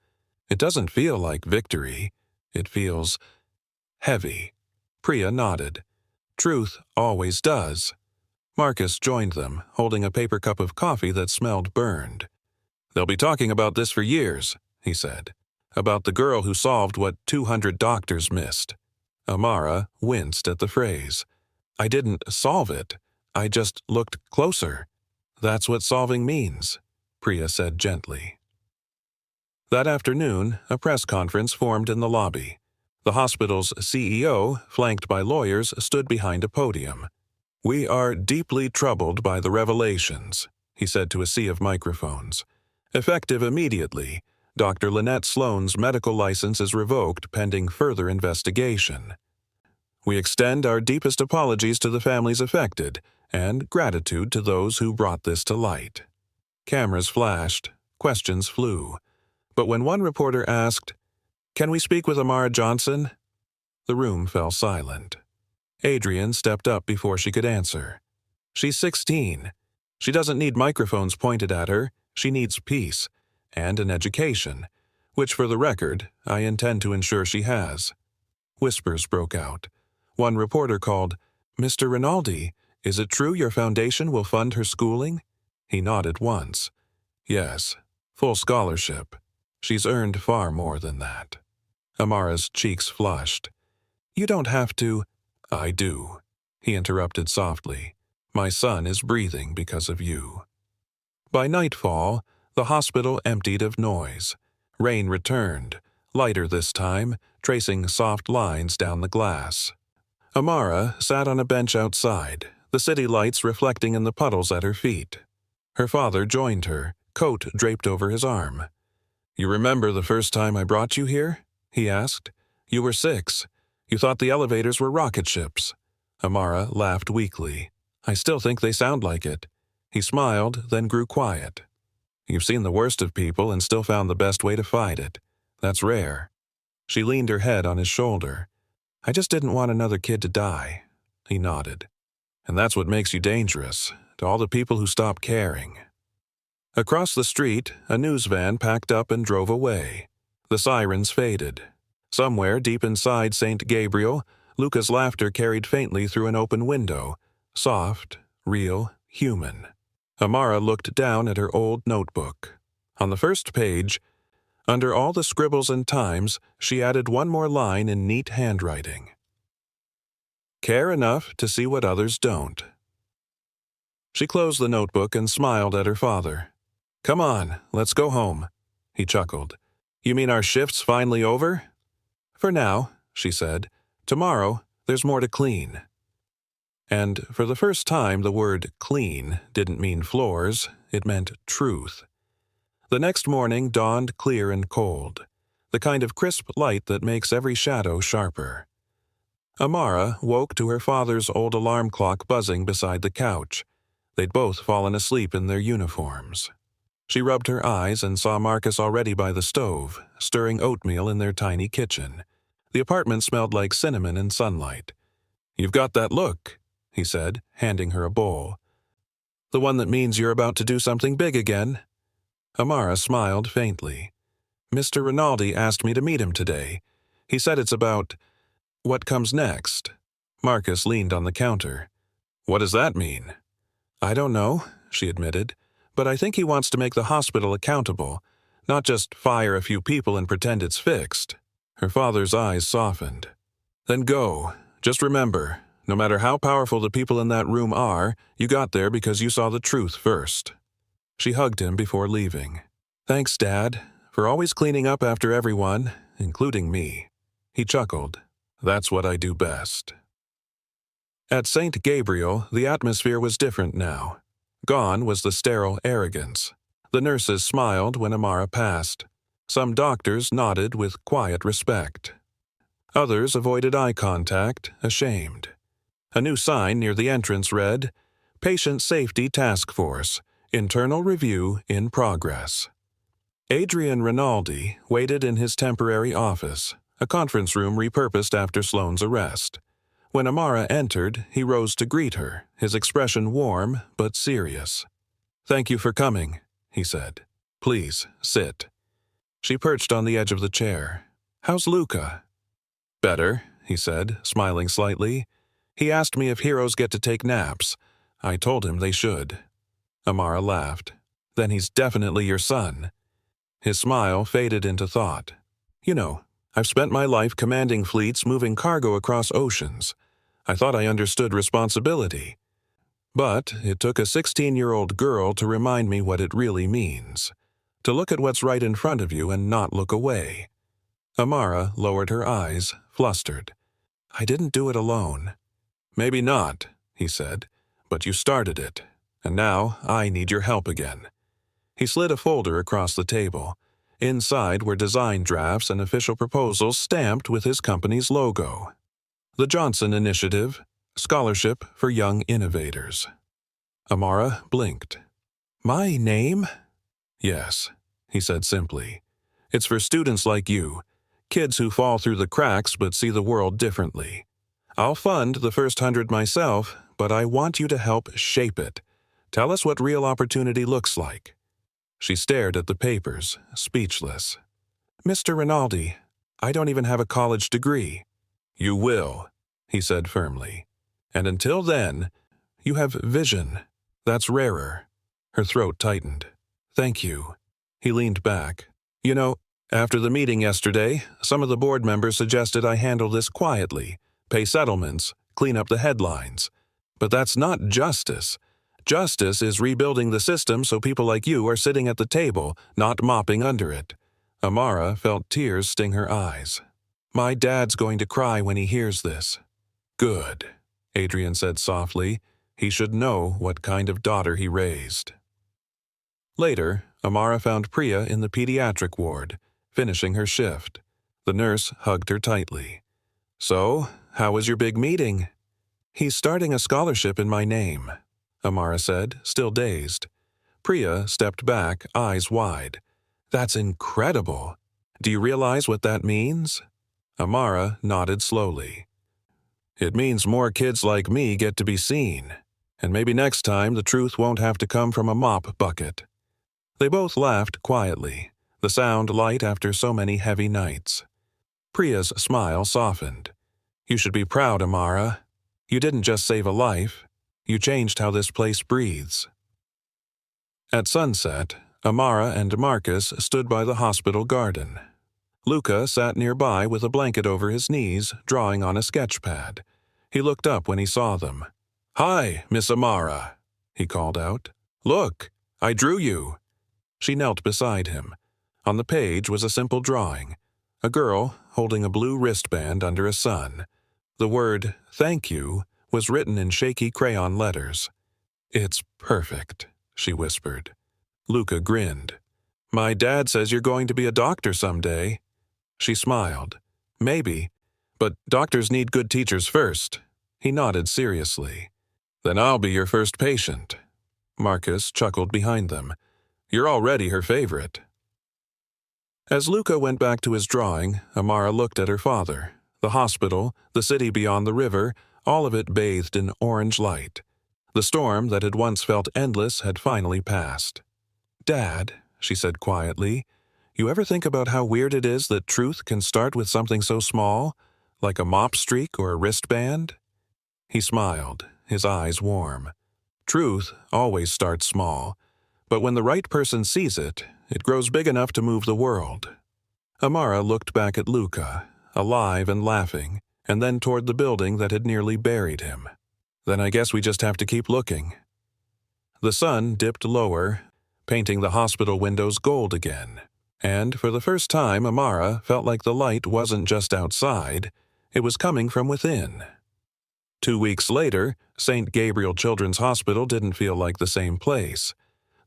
It doesn't feel like victory. It feels heavy. Priya nodded. Truth always does. Marcus joined them, holding a paper cup of coffee that smelled burned. They'll be talking about this for years, he said. About the girl who solved what 200 doctors missed. Amara winced at the phrase. I didn't solve it. I just looked closer. That's what solving means, Priya said gently. That afternoon, a press conference formed in the lobby. The hospital's CEO, flanked by lawyers, stood behind a podium. We are deeply troubled by the revelations, he said to a sea of microphones. Effective immediately, Dr. Lynette Sloan's medical license is revoked pending further investigation. We extend our deepest apologies to the families affected and gratitude to those who brought this to light. Cameras flashed, questions flew. But when one reporter asked, "Can we speak with Amara Johnson?" the room fell silent. Adrian stepped up before she could answer. She's 16. She doesn't need microphones pointed at her. She needs peace and an education, which for the record, I intend to ensure she has. Whispers broke out. One reporter called, "Mr. Rinaldi, is it true your foundation will fund her schooling?" He nodded once. Yes, full scholarship. She's earned far more than that. Amara's cheeks flushed. You don't have to. I do, he interrupted softly. My son is breathing because of you. By nightfall, the hospital emptied of noise. Rain returned, lighter this time, tracing soft lines down the glass. Amara sat on a bench outside, the city lights reflecting in the puddles at her feet. Her father joined her, coat draped over his arm. You remember the first time I brought you here? He asked. You were 6. You thought the elevators were rocket ships. Amara laughed weakly. I still think they sound like it. He smiled, then grew quiet. You've seen the worst of people and still found the best way to fight it. That's rare. She leaned her head on his shoulder. I just didn't want another kid to die. He nodded. And that's what makes you dangerous, to all the people who stop caring. Across the street, a news van packed up and drove away. The sirens faded. Somewhere deep inside St. Gabriel, Luca's laughter carried faintly through an open window, soft, real, human. Amara looked down at her old notebook. On the first page, under all the scribbles and times, she added one more line in neat handwriting. Care enough to see what others don't. She closed the notebook and smiled at her father. Come on, let's go home, he chuckled. You mean our shift's finally over? For now, she said. Tomorrow, there's more to clean. And for the first time, the word clean didn't mean floors, it meant truth. The next morning dawned clear and cold, the kind of crisp light that makes every shadow sharper. Amara woke to her father's old alarm clock buzzing beside the couch. They'd both fallen asleep in their uniforms. She rubbed her eyes and saw Marcus already by the stove, stirring oatmeal in their tiny kitchen. The apartment smelled like cinnamon and sunlight. You've got that look, he said, handing her a bowl. The one that means you're about to do something big again. Amara smiled faintly. Mr. Rinaldi asked me to meet him today. He said it's about what comes next. Marcus leaned on the counter. What does that mean? I don't know, she admitted, but I think he wants to make the hospital accountable, not just fire a few people and pretend it's fixed. Her father's eyes softened. Then go. Just remember, no matter how powerful the people in that room are, you got there because you saw the truth first. She hugged him before leaving. Thanks, Dad, for always cleaning up after everyone, including me. He chuckled. That's what I do best. At St. Gabriel, the atmosphere was different now. Gone was the sterile arrogance. The nurses smiled when Amara passed. Some doctors nodded with quiet respect. Others avoided eye contact, ashamed. A new sign near the entrance read, Patient Safety Task Force, Internal Review in Progress. Adrian Rinaldi waited in his temporary office, a conference room repurposed after Sloane's arrest. When Amara entered, he rose to greet her, his expression warm but serious. Thank you for coming, he said. Please, sit. She perched on the edge of the chair. "How's Luca?" "Better," he said, smiling slightly. "He asked me if heroes get to take naps. I told him they should." Amara laughed. "Then he's definitely your son." His smile faded into thought. "You know, I've spent my life commanding fleets moving cargo across oceans. I thought I understood responsibility. But it took a 16-year-old girl to remind me what it really means. To look at what's right in front of you and not look away." Amara lowered her eyes, flustered. "I didn't do it alone." "Maybe not," he said, "but you started it, and now I need your help again." He slid a folder across the table. Inside were design drafts and official proposals stamped with his company's logo. The Johnson Initiative, Scholarship for Young Innovators. Amara blinked. "My name?" "Yes," he said simply. "It's for students like you, kids who fall through the cracks but see the world differently. I'll fund the first 100 myself, but I want you to help shape it. Tell us what real opportunity looks like." She stared at the papers, speechless. "Mr. Rinaldi, I don't even have a college degree." "You will," he said firmly. "And until then, you have vision. That's rarer." Her throat tightened. "Thank you." He leaned back. "You know, after the meeting yesterday, some of the board members suggested I handle this quietly, pay settlements, clean up the headlines. But that's not justice. Justice is rebuilding the system so people like you are sitting at the table, not mopping under it." Amara felt tears sting her eyes. "My dad's going to cry when he hears this." "Good," Adrian said softly. He should know what kind of daughter he raised. Later, Amara found Priya in the pediatric ward, finishing her shift. The nurse hugged her tightly. "So, how was your big meeting?" "He's starting a scholarship in my name," Amara said, still dazed. Priya stepped back, eyes wide. "That's incredible. Do you realize what that means?" Amara nodded slowly. "It means more kids like me get to be seen. And maybe next time the truth won't have to come from a mop bucket." They both laughed quietly, the sound light after so many heavy nights. Priya's smile softened. "You should be proud, Amara. You didn't just save a life. You changed how this place breathes." At sunset, Amara and Marcus stood by the hospital garden. Luca sat nearby with a blanket over his knees, drawing on a sketch pad. He looked up when he saw them. "Hi, Miss Amara," he called out. "Look, I drew you." She knelt beside him. On the page was a simple drawing, a girl holding a blue wristband under a sun. The word, "Thank you," was written in shaky crayon letters. "It's perfect," she whispered. Luca grinned. "My dad says you're going to be a doctor someday." She smiled. "Maybe, but doctors need good teachers first." He nodded seriously. "Then I'll be your first patient." Marcus chuckled behind them. "You're already her favorite." As Luca went back to his drawing, Amara looked at her father. The hospital, the city beyond the river, all of it bathed in orange light. The storm that had once felt endless had finally passed. "Dad," she said quietly, "you ever think about how weird it is that truth can start with something so small, like a mop streak or a wristband?" He smiled, his eyes warm. Truth always starts small, but when the right person sees it, it grows big enough to move the world. Amara looked back at Luca, alive and laughing, and then toward the building that had nearly buried him. "Then I guess we just have to keep looking." The sun dipped lower, painting the hospital windows gold again, and for the first time Amara felt like the light wasn't just outside, it was coming from within. 2 weeks later, St. Gabriel Children's Hospital didn't feel like the same place.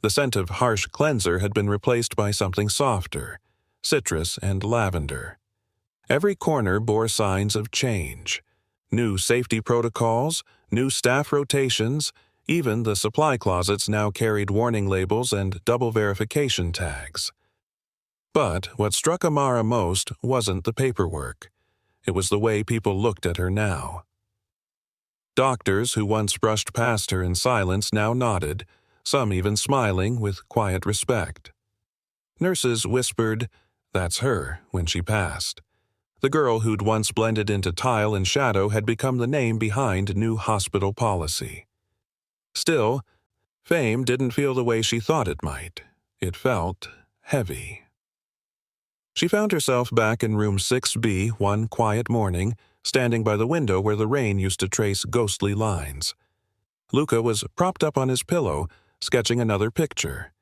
The scent of harsh cleanser had been replaced by something softer, citrus and lavender. Every corner bore signs of change. New safety protocols, new staff rotations, even the supply closets now carried warning labels and double verification tags. But what struck Amara most wasn't the paperwork. It was the way people looked at her now. Doctors who once brushed past her in silence now nodded, some even smiling with quiet respect. Nurses whispered, That's her when she passed. The girl who'd once blended into tile and shadow had become the name behind new hospital policy. Still, fame didn't feel the way she thought it might. It felt heavy. She found herself back in room 6B one quiet morning, standing by the window where the rain used to trace ghostly lines. Luca was propped up on his pillow, sketching another picture.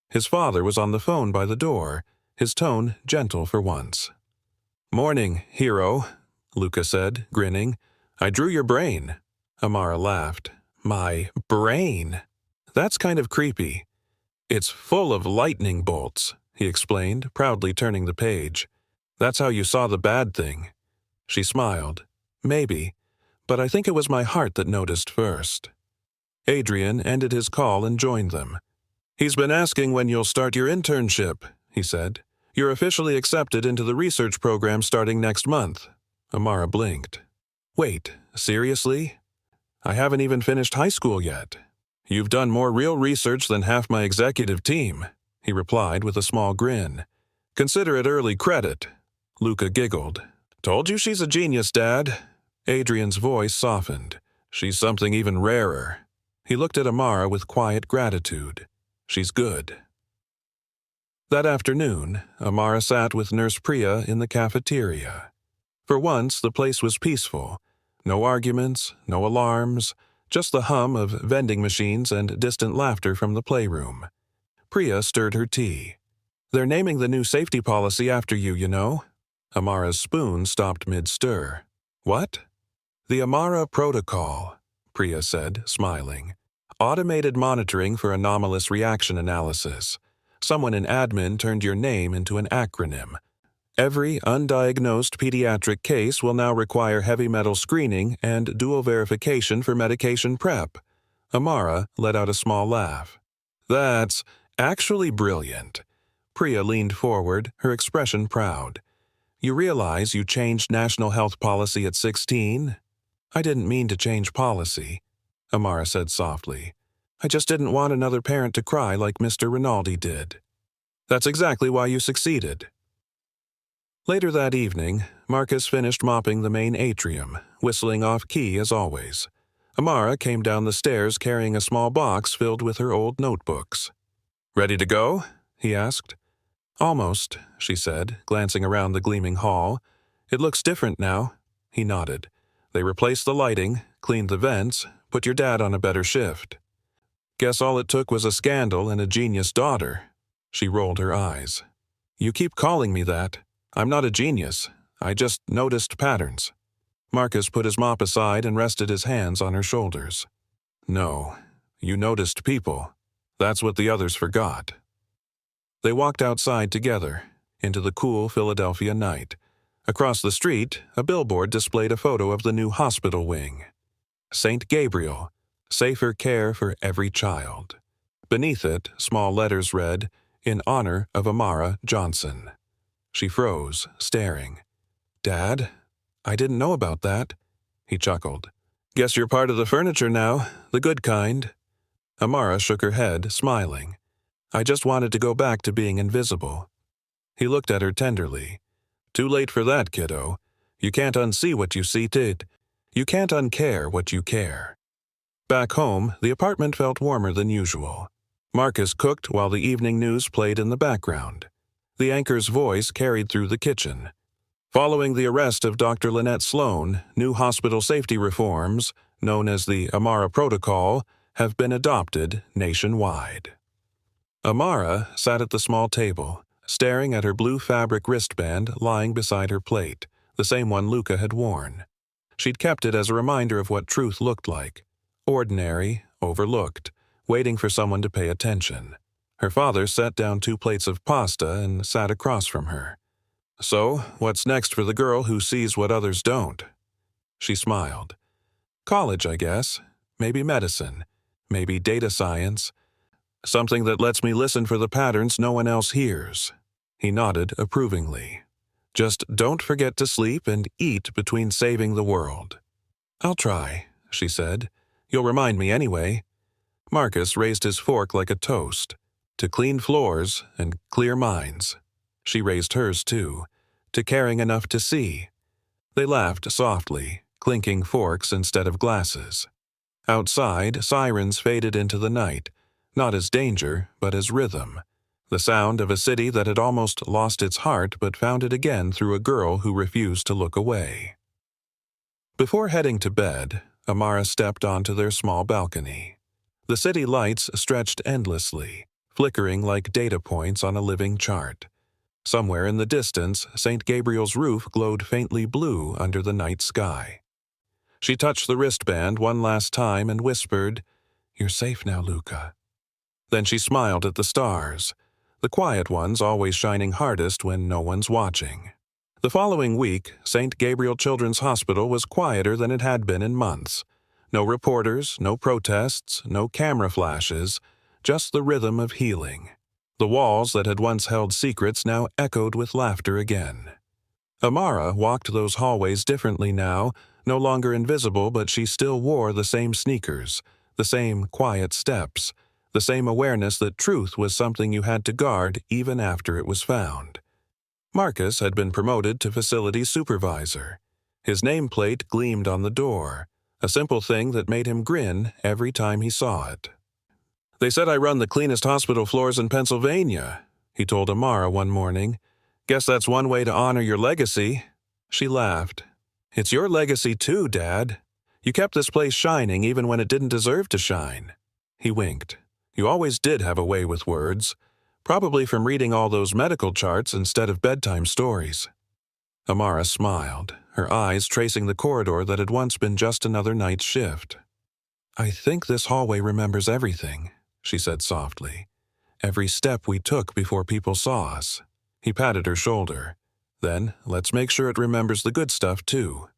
His father was on the phone by the door, his tone gentle for once. "Morning, hero," Luca said, grinning. "I drew your brain." Amara laughed. "My brain? That's kind of creepy." "It's full of lightning bolts," he explained, proudly turning the page. "That's how you saw the bad thing." She smiled. "Maybe, but I think it was my heart that noticed first." Adrian ended his call and joined them. "He's been asking when you'll start your internship," he said. "You're officially accepted into the research program starting next month." Amara blinked. "Wait, seriously? I haven't even finished high school yet." "You've done more real research than half my executive team," he replied with a small grin. "Consider it early credit." Luca giggled. "Told you she's a genius, Dad." Adrian's voice softened. "She's something even rarer." He looked at Amara with quiet gratitude. "She's good." That afternoon, Amara sat with Nurse Priya in the cafeteria. For once, the place was peaceful. No arguments, no alarms, just the hum of vending machines and distant laughter from the playroom. Priya stirred her tea. "They're naming the new safety policy after you, you know." Amara's spoon stopped mid-stir. "What?" "The Amara Protocol," Priya said, smiling. "Automated monitoring for anomalous reaction analysis. Someone in admin turned your name into an acronym. Every undiagnosed pediatric case will now require heavy metal screening and dual verification for medication prep." Amara let out a small laugh. "That's actually brilliant." Priya leaned forward, her expression proud. "You realize you changed national health policy at 16? "I didn't mean to change policy," Amara said softly. "I just didn't want another parent to cry like Mr. Rinaldi did." "That's exactly why you succeeded." Later that evening, Marcus finished mopping the main atrium, whistling off-key as always. Amara came down the stairs carrying a small box filled with her old notebooks. "Ready to go?" he asked. "Almost," she said, glancing around the gleaming hall. "It looks different now." He nodded. "They replaced the lighting, cleaned the vents, put your dad on a better shift." "Guess all it took was a scandal and a genius daughter." She rolled her eyes. "You keep calling me that. I'm not a genius. I just noticed patterns." Marcus put his mop aside and rested his hands on her shoulders. "No, you noticed people. That's what the others forgot." They walked outside together, into the cool Philadelphia night. Across the street, a billboard displayed a photo of the new hospital wing. "St. Gabriel, safer care for every child." Beneath it, small letters read, "In honor of Amara Johnson." She froze, staring. "Dad, I didn't know about that." He chuckled. "Guess you're part of the furniture now, the good kind." Amara shook her head, smiling. "I just wanted to go back to being invisible." He looked at her tenderly. "Too late for that, kiddo. You can't unsee what you see, You can't uncare what you care." Back home, the apartment felt warmer than usual. Marcus cooked while the evening news played in the background. The anchor's voice carried through the kitchen. Following the arrest of Dr. Lynette Sloan, new hospital safety reforms, known as the Amara Protocol, have been adopted nationwide. Amara sat at the small table, staring at her blue fabric wristband lying beside her plate, the same one Luca had worn. She'd kept it as a reminder of what truth looked like. Ordinary, overlooked, waiting for someone to pay attention. Her father set down 2 plates of pasta and sat across from her. "So, what's next for the girl who sees what others don't?" She smiled. "College, I guess. Maybe medicine. Maybe data science. Something that lets me listen for the patterns no one else hears." He nodded approvingly. "Just don't forget to sleep and eat between saving the world." "I'll try," she said. "You'll remind me anyway." Marcus raised his fork like a toast. "To clean floors and clear minds." She raised hers too, to caring enough to see. They laughed softly, clinking forks instead of glasses. Outside, sirens faded into the night, not as danger, but as rhythm. The sound of a city that had almost lost its heart but found it again through a girl who refused to look away. Before heading to bed, Amara stepped onto their small balcony. The city lights stretched endlessly, flickering like data points on a living chart. Somewhere in the distance, St. Gabriel's roof glowed faintly blue under the night sky. She touched the wristband one last time and whispered, "You're safe now, Luca." Then she smiled at the stars, the quiet ones always shining hardest when no one's watching. The following week, St. Gabriel Children's Hospital was quieter than it had been in months. No reporters, no protests, no camera flashes, just the rhythm of healing. The walls that had once held secrets now echoed with laughter again. Amara walked those hallways differently now, no longer invisible, but she still wore the same sneakers, the same quiet steps, the same awareness that truth was something you had to guard even after it was found. Marcus had been promoted to facility supervisor. His nameplate gleamed on the door, a simple thing that made him grin every time he saw it. "They said I run the cleanest hospital floors in Pennsylvania," he told Amara one morning. "Guess that's one way to honor your legacy." She laughed. "It's your legacy too, Dad. You kept this place shining even when it didn't deserve to shine." He winked. "You always did have a way with words, probably from reading all those medical charts instead of bedtime stories." Amara smiled, her eyes tracing the corridor that had once been just another night's shift. "I think this hallway remembers everything," she said softly. "Every step we took before people saw us." He patted her shoulder. "Then, let's make sure it remembers the good stuff, too."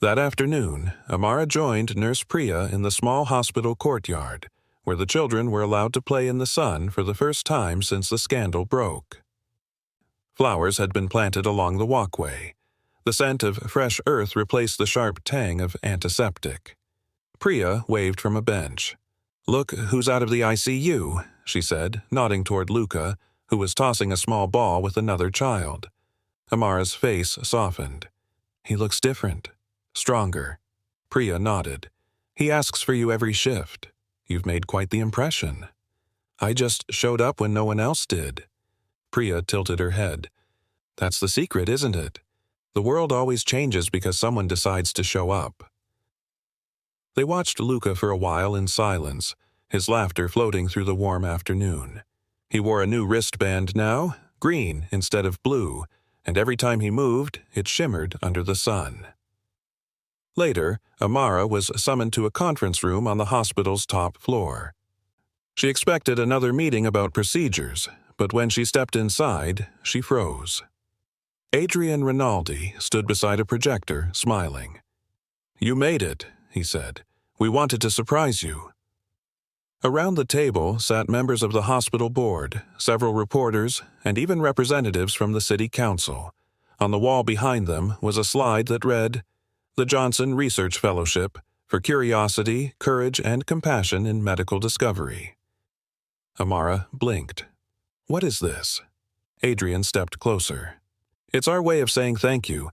That afternoon, Amara joined Nurse Priya in the small hospital courtyard, where the children were allowed to play in the sun for the first time since the scandal broke. Flowers had been planted along the walkway. The scent of fresh earth replaced the sharp tang of antiseptic. Priya waved from a bench. "Look who's out of the ICU," she said, nodding toward Luca, who was tossing a small ball with another child. Amara's face softened. "He looks different. Stronger." Priya nodded. "He asks for you every shift. You've made quite the impression." "I just showed up when no one else did." Priya tilted her head. "That's the secret, isn't it? The world always changes because someone decides to show up." They watched Luca for a while in silence, his laughter floating through the warm afternoon. He wore a new wristband now, green instead of blue, and every time he moved, it shimmered under the sun. Later, Amara was summoned to a conference room on the hospital's top floor. She expected another meeting about procedures, but when she stepped inside, she froze. Adrian Rinaldi stood beside a projector, smiling. "You made it," he said. "We wanted to surprise you." Around the table sat members of the hospital board, several reporters, and even representatives from the city council. On the wall behind them was a slide that read, "The Johnson Research Fellowship for Curiosity, Courage, and Compassion in Medical Discovery." Amara blinked. "What is this?" Adrian stepped closer. "It's our way of saying thank you.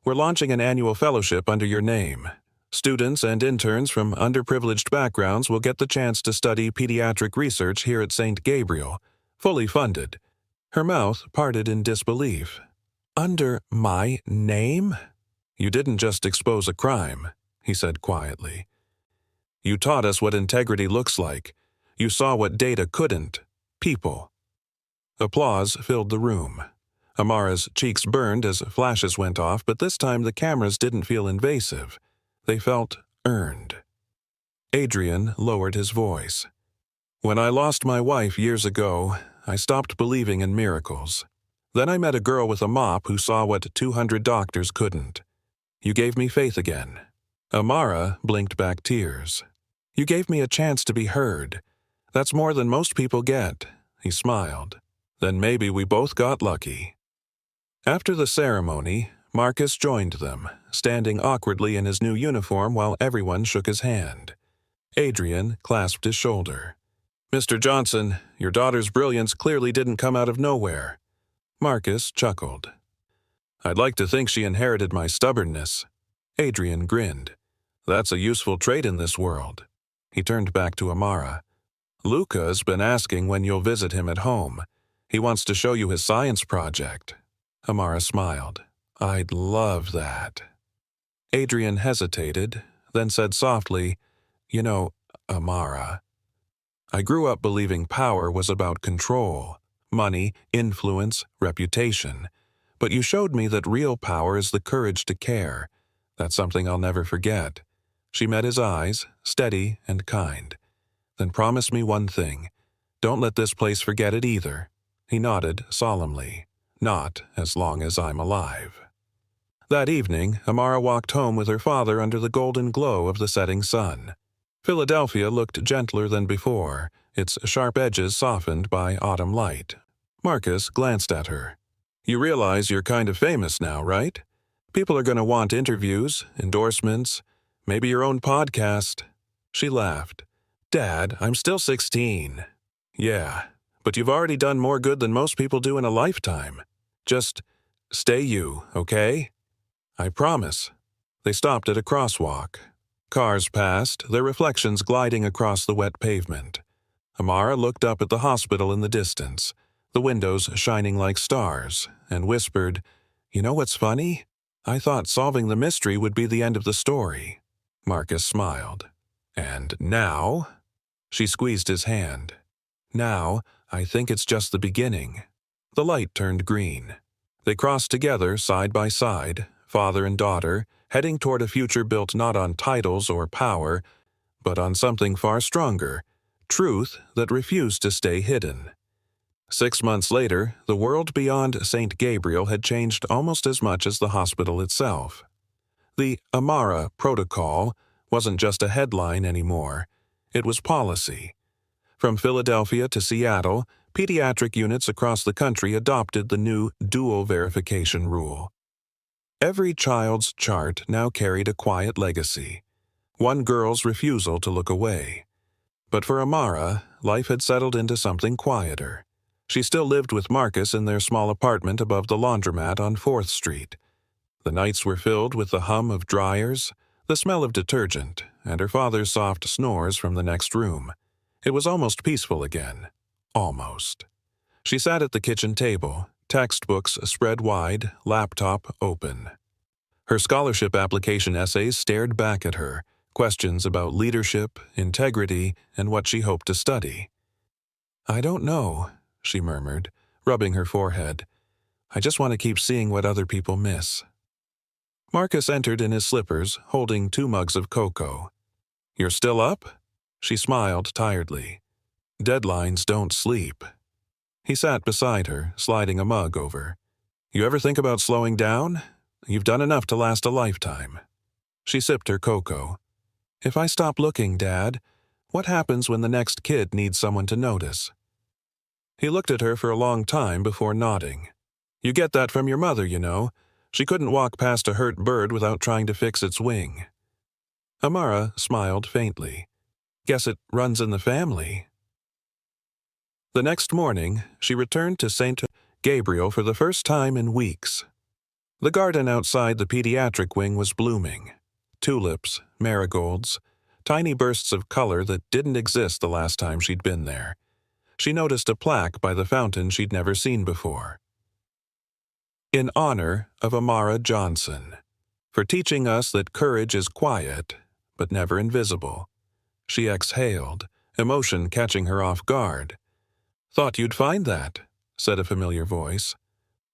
We're launching an annual fellowship under your name. Students and interns from underprivileged backgrounds will get the chance to study pediatric research here at St. Gabriel, fully funded." Her mouth parted in disbelief. "Under my name?" "You didn't just expose a crime," he said quietly. "You taught us what integrity looks like. You saw what data couldn't. People." Applause filled the room. Amara's cheeks burned as flashes went off, but this time the cameras didn't feel invasive. They felt earned. Adrian lowered his voice. "When I lost my wife years ago, I stopped believing in miracles. Then I met a girl with a mop who saw what 200 doctors couldn't. You gave me faith again." Amara blinked back tears. "You gave me a chance to be heard. That's more than most people get." He smiled. "Then maybe we both got lucky." After the ceremony, Marcus joined them, standing awkwardly in his new uniform while everyone shook his hand. Adrian clasped his shoulder. "Mr. Johnson, your daughter's brilliance clearly didn't come out of nowhere." Marcus chuckled. I'd like to think she inherited my stubbornness. Adrian grinned. That's a useful trait in this world. He turned back to Amara. Luca's been asking when you'll visit him at home. He wants to show you his science project. Amara smiled. I'd love that. Adrian hesitated, then said softly, You know, Amara, I grew up believing power was about control, money, influence, reputation. But you showed me that real power is the courage to care. That's something I'll never forget. She met his eyes, steady and kind. Then promise me one thing. Don't let this place forget it either. He nodded solemnly. Not as long as I'm alive. That evening, Amara walked home with her father under the golden glow of the setting sun. Philadelphia looked gentler than before, its sharp edges softened by autumn light. Marcus glanced at her. You realize you're kind of famous now, right? People are going to want interviews, endorsements, maybe your own podcast. She laughed. Dad, I'm still 16. Yeah, but you've already done more good than most people do in a lifetime. Just stay you, okay? I promise. They stopped at a crosswalk. Cars passed, their reflections gliding across the wet pavement. Amara looked up at the hospital in the distance, the windows shining like stars, and whispered, You know what's funny? I thought solving the mystery would be the end of the story. Marcus smiled. And now? She squeezed his hand. Now, I think it's just the beginning. The light turned green. They crossed together side by side, father and daughter, heading toward a future built not on titles or power, but on something far stronger, truth that refused to stay hidden. 6 months later, the world beyond St. Gabriel had changed almost as much as the hospital itself. The Amara Protocol wasn't just a headline anymore. It was policy. From Philadelphia to Seattle, pediatric units across the country adopted the new dual verification rule. Every child's chart now carried a quiet legacy. One girl's refusal to look away. But for Amara, life had settled into something quieter. She still lived with Marcus in their small apartment above the laundromat on 4th Street. The nights were filled with the hum of dryers, the smell of detergent, and her father's soft snores from the next room. It was almost peaceful again. Almost. She sat at the kitchen table, textbooks spread wide, laptop open. Her scholarship application essays stared back at her, questions about leadership, integrity, and what she hoped to study. I don't know, she murmured, rubbing her forehead. I just want to keep seeing what other people miss. Marcus entered in his slippers, holding 2 mugs of cocoa. You're still up? She smiled tiredly. Deadlines don't sleep. He sat beside her, sliding a mug over. You ever think about slowing down? You've done enough to last a lifetime. She sipped her cocoa. If I stop looking, Dad, what happens when the next kid needs someone to notice? He looked at her for a long time before nodding. You get that from your mother, you know. She couldn't walk past a hurt bird without trying to fix its wing. Amara smiled faintly. Guess it runs in the family. The next morning, she returned to St. Gabriel for the first time in weeks. The garden outside the pediatric wing was blooming. Tulips, marigolds, tiny bursts of color that didn't exist the last time she'd been there. She noticed a plaque by the fountain she'd never seen before. In honor of Amara Johnson, for teaching us that courage is quiet, but never invisible. She exhaled, emotion catching her off guard. Thought you'd find that, said a familiar voice.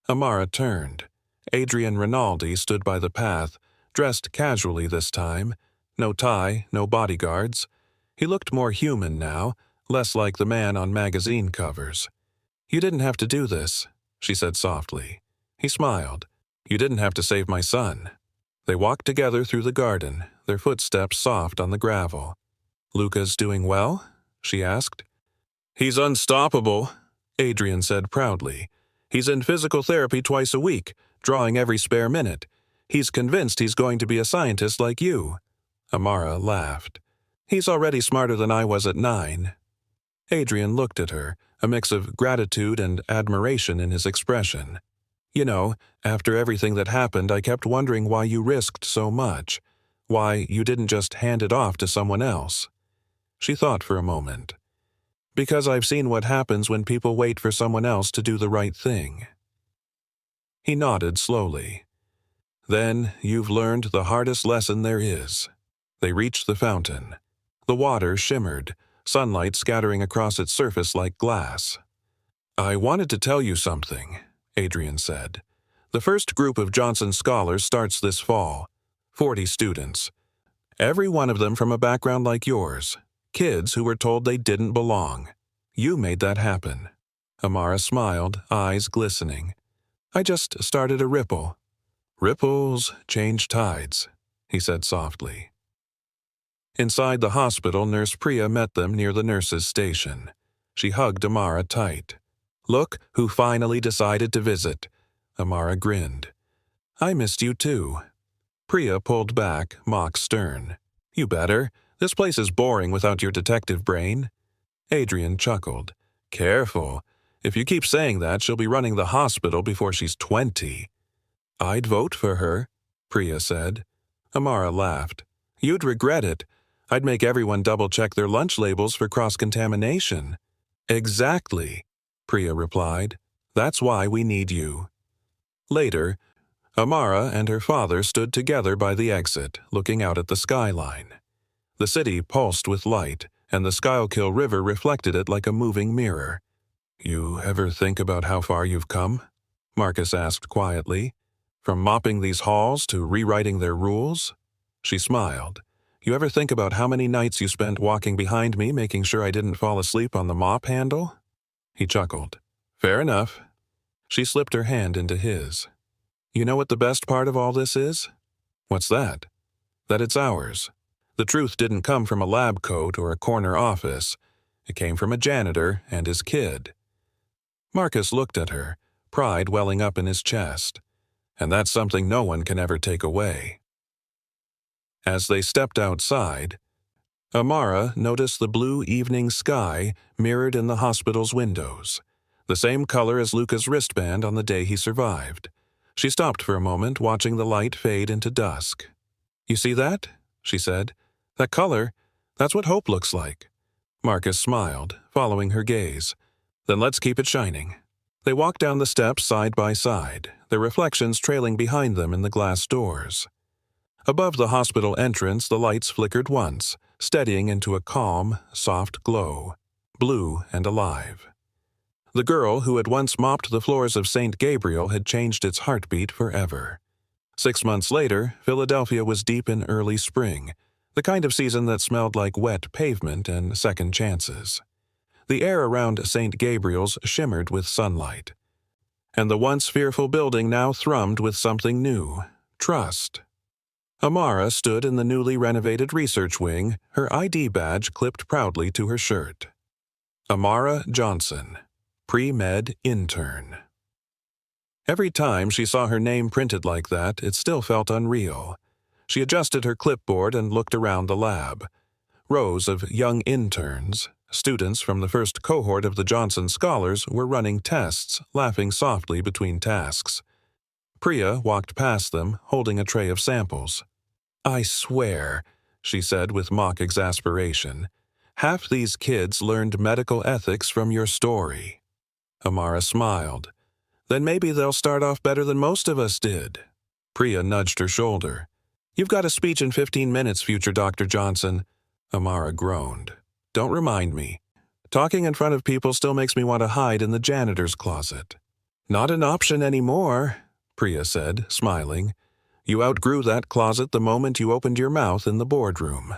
Amara turned. Adrian Rinaldi stood by the path, dressed casually this time. No tie, no bodyguards. He looked more human now, less like the man on magazine covers. You didn't have to do this, she said softly. He smiled. You didn't have to save my son. They walked together through the garden, their footsteps soft on the gravel. Luca's doing well? She asked. He's unstoppable, Adrian said proudly. He's in physical therapy twice a week, drawing every spare minute. He's convinced he's going to be a scientist like you. Amara laughed. He's already smarter than I was at 9. Adrian looked at her, a mix of gratitude and admiration in his expression. You know, after everything that happened, I kept wondering why you risked so much, why you didn't just hand it off to someone else. She thought for a moment. Because I've seen what happens when people wait for someone else to do the right thing. He nodded slowly. Then you've learned the hardest lesson there is. They reached the fountain. The water shimmered, sunlight scattering across its surface like glass. I wanted to tell you something, Adrian said. The first group of Johnson scholars starts this fall. 40 students. Every one of them from a background like yours. Kids who were told they didn't belong. You made that happen. Amara smiled, eyes glistening. I just started a ripple. Ripples change tides, he said softly. Inside the hospital, Nurse Priya met them near the nurses' station. She hugged Amara tight. Look who finally decided to visit. Amara grinned. I missed you too. Priya pulled back, mock stern. You better. This place is boring without your detective brain. Adrian chuckled. Careful. If you keep saying that, she'll be running the hospital before she's 20. I'd vote for her, Priya said. Amara laughed. You'd regret it. I'd make everyone double-check their lunch labels for cross-contamination. Exactly, Priya replied. That's why we need you. Later, Amara and her father stood together by the exit, looking out at the skyline. The city pulsed with light, and the Schuylkill River reflected it like a moving mirror. You ever think about how far you've come? Marcus asked quietly. From mopping these halls to rewriting their rules? She smiled. You ever think about how many nights you spent walking behind me making sure I didn't fall asleep on the mop handle? He chuckled. Fair enough. She slipped her hand into his. You know what the best part of all this is? What's that? That it's ours. The truth didn't come from a lab coat or a corner office. It came from a janitor and his kid. Marcus looked at her, pride welling up in his chest. And that's something no one can ever take away. As they stepped outside, Amara noticed the blue evening sky mirrored in the hospital's windows, the same color as Luca's wristband on the day he survived. She stopped for a moment, watching the light fade into dusk. You see that? She said. That color, that's what hope looks like. Marcus smiled, following her gaze. Then let's keep it shining. They walked down the steps side by side, their reflections trailing behind them in the glass doors. Above the hospital entrance, the lights flickered once, steadying into a calm, soft glow, blue and alive. The girl who had once mopped the floors of St. Gabriel had changed its heartbeat forever. 6 months later, Philadelphia was deep in early spring, the kind of season that smelled like wet pavement and second chances. The air around St. Gabriel's shimmered with sunlight. And the once fearful building now thrummed with something new, trust. Amara stood in the newly renovated research wing, her ID badge clipped proudly to her shirt. Amara Johnson, Pre-Med Intern. Every time she saw her name printed like that, it still felt unreal. She adjusted her clipboard and looked around the lab. Rows of young interns, students from the first cohort of the Johnson Scholars, were running tests, laughing softly between tasks. Priya walked past them, holding a tray of samples. I swear, she said with mock exasperation, half these kids learned medical ethics from your story. Amara smiled. Then maybe they'll start off better than most of us did. Priya nudged her shoulder. You've got a speech in 15 minutes, future Dr. Johnson. Amara groaned. Don't remind me. Talking in front of people still makes me want to hide in the janitor's closet. Not an option anymore, Priya said, smiling. You outgrew that closet the moment you opened your mouth in the boardroom.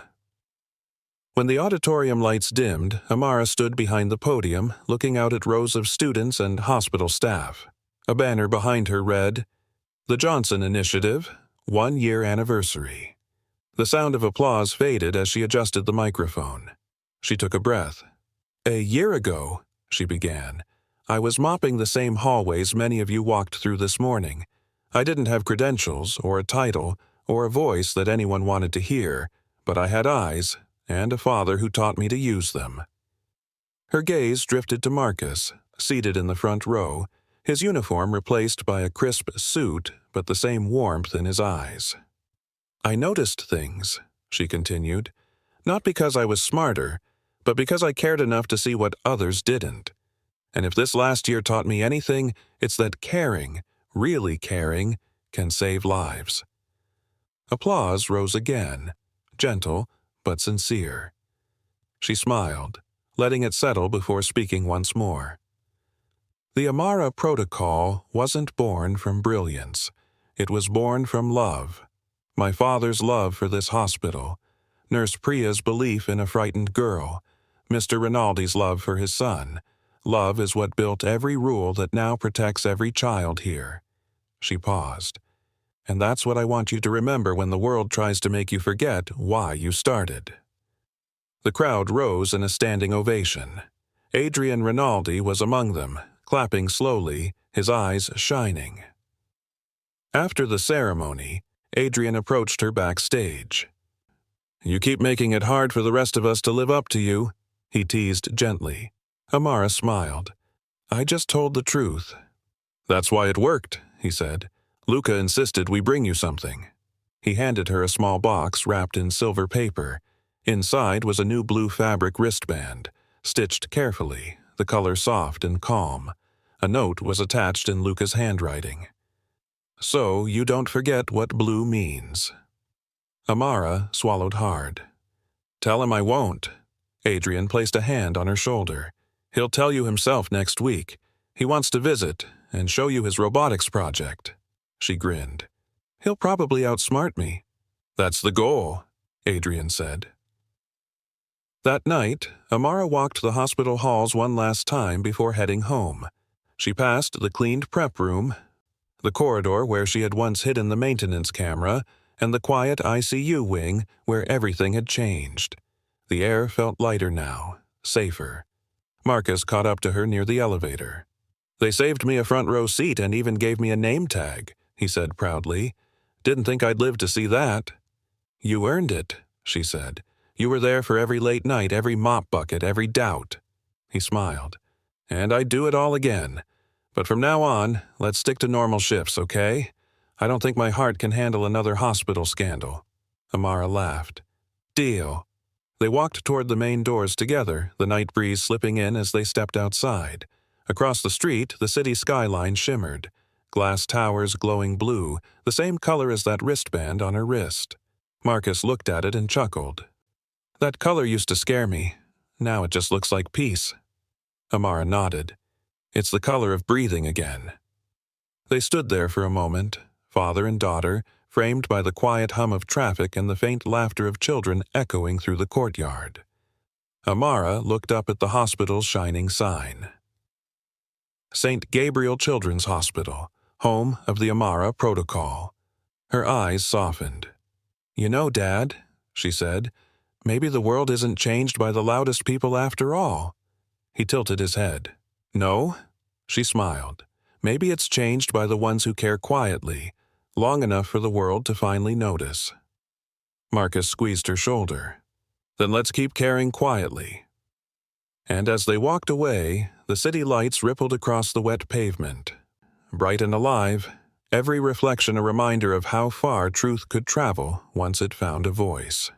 When the auditorium lights dimmed, Amara stood behind the podium, looking out at rows of students and hospital staff. A banner behind her read, The Johnson Initiative, 1-year anniversary. The sound of applause faded as she adjusted the microphone. She took a breath. A year ago, she began, I was mopping the same hallways many of you walked through this morning. I didn't have credentials, or a title, or a voice that anyone wanted to hear, but I had eyes, and a father who taught me to use them. Her gaze drifted to Marcus, seated in the front row, his uniform replaced by a crisp suit but the same warmth in his eyes. "I noticed things," she continued, "not because I was smarter, but because I cared enough to see what others didn't. And if this last year taught me anything, it's that caring, really caring, can save lives." Applause rose again, gentle but sincere. She smiled, letting it settle before speaking once more. "The Amara Protocol wasn't born from brilliance. It was born from love. My father's love for this hospital, Nurse Priya's belief in a frightened girl, Mr. Rinaldi's love for his son. Love is what built every rule that now protects every child here." She paused. "And that's what I want you to remember when the world tries to make you forget why you started." The crowd rose in a standing ovation. Adrian Rinaldi was among them, clapping slowly, his eyes shining. After the ceremony, Adrian approached her backstage. "You keep making it hard for the rest of us to live up to you," he teased gently. Amara smiled. "I just told the truth." "That's why it worked," he said. "Luca insisted we bring you something." He handed her a small box wrapped in silver paper. Inside was a new blue fabric wristband, stitched carefully, the color soft and calm. A note was attached in Luca's handwriting. "So you don't forget what blue means." Amara swallowed hard. "Tell him I won't." Adrian placed a hand on her shoulder. "He'll tell you himself next week. He wants to visit and show you his robotics project." She grinned. "He'll probably outsmart me." "That's the goal," Adrian said. That night, Amara walked the hospital halls one last time before heading home. She passed the cleaned prep room, the corridor where she had once hidden the maintenance camera, and the quiet ICU wing where everything had changed. The air felt lighter now, safer. Marcus caught up to her near the elevator. "They saved me a front row seat and even gave me a name tag," he said proudly. "Didn't think I'd live to see that." "You earned it," she said. "You were there for every late night, every mop bucket, every doubt." He smiled. "And I'd do it all again. But from now on, let's stick to normal shifts, okay? I don't think my heart can handle another hospital scandal." Amara laughed. "Deal." They walked toward the main doors together, the night breeze slipping in as they stepped outside. Across the street, the city skyline shimmered. Glass towers glowing blue, the same color as that wristband on her wrist. Marcus looked at it and chuckled. "That color used to scare me. Now it just looks like peace." Amara nodded. "It's the color of breathing again." They stood there for a moment, father and daughter, framed by the quiet hum of traffic and the faint laughter of children echoing through the courtyard. Amara looked up at the hospital's shining sign. St. Gabriel Children's Hospital, home of the Amara Protocol. Her eyes softened. "You know, Dad," she said, "maybe the world isn't changed by the loudest people after all." He tilted his head. "No?" She smiled. "Maybe it's changed by the ones who care quietly, long enough for the world to finally notice." Marcus squeezed her shoulder. "Then let's keep caring quietly." And as they walked away, the city lights rippled across the wet pavement. Bright and alive, every reflection a reminder of how far truth could travel once it found a voice.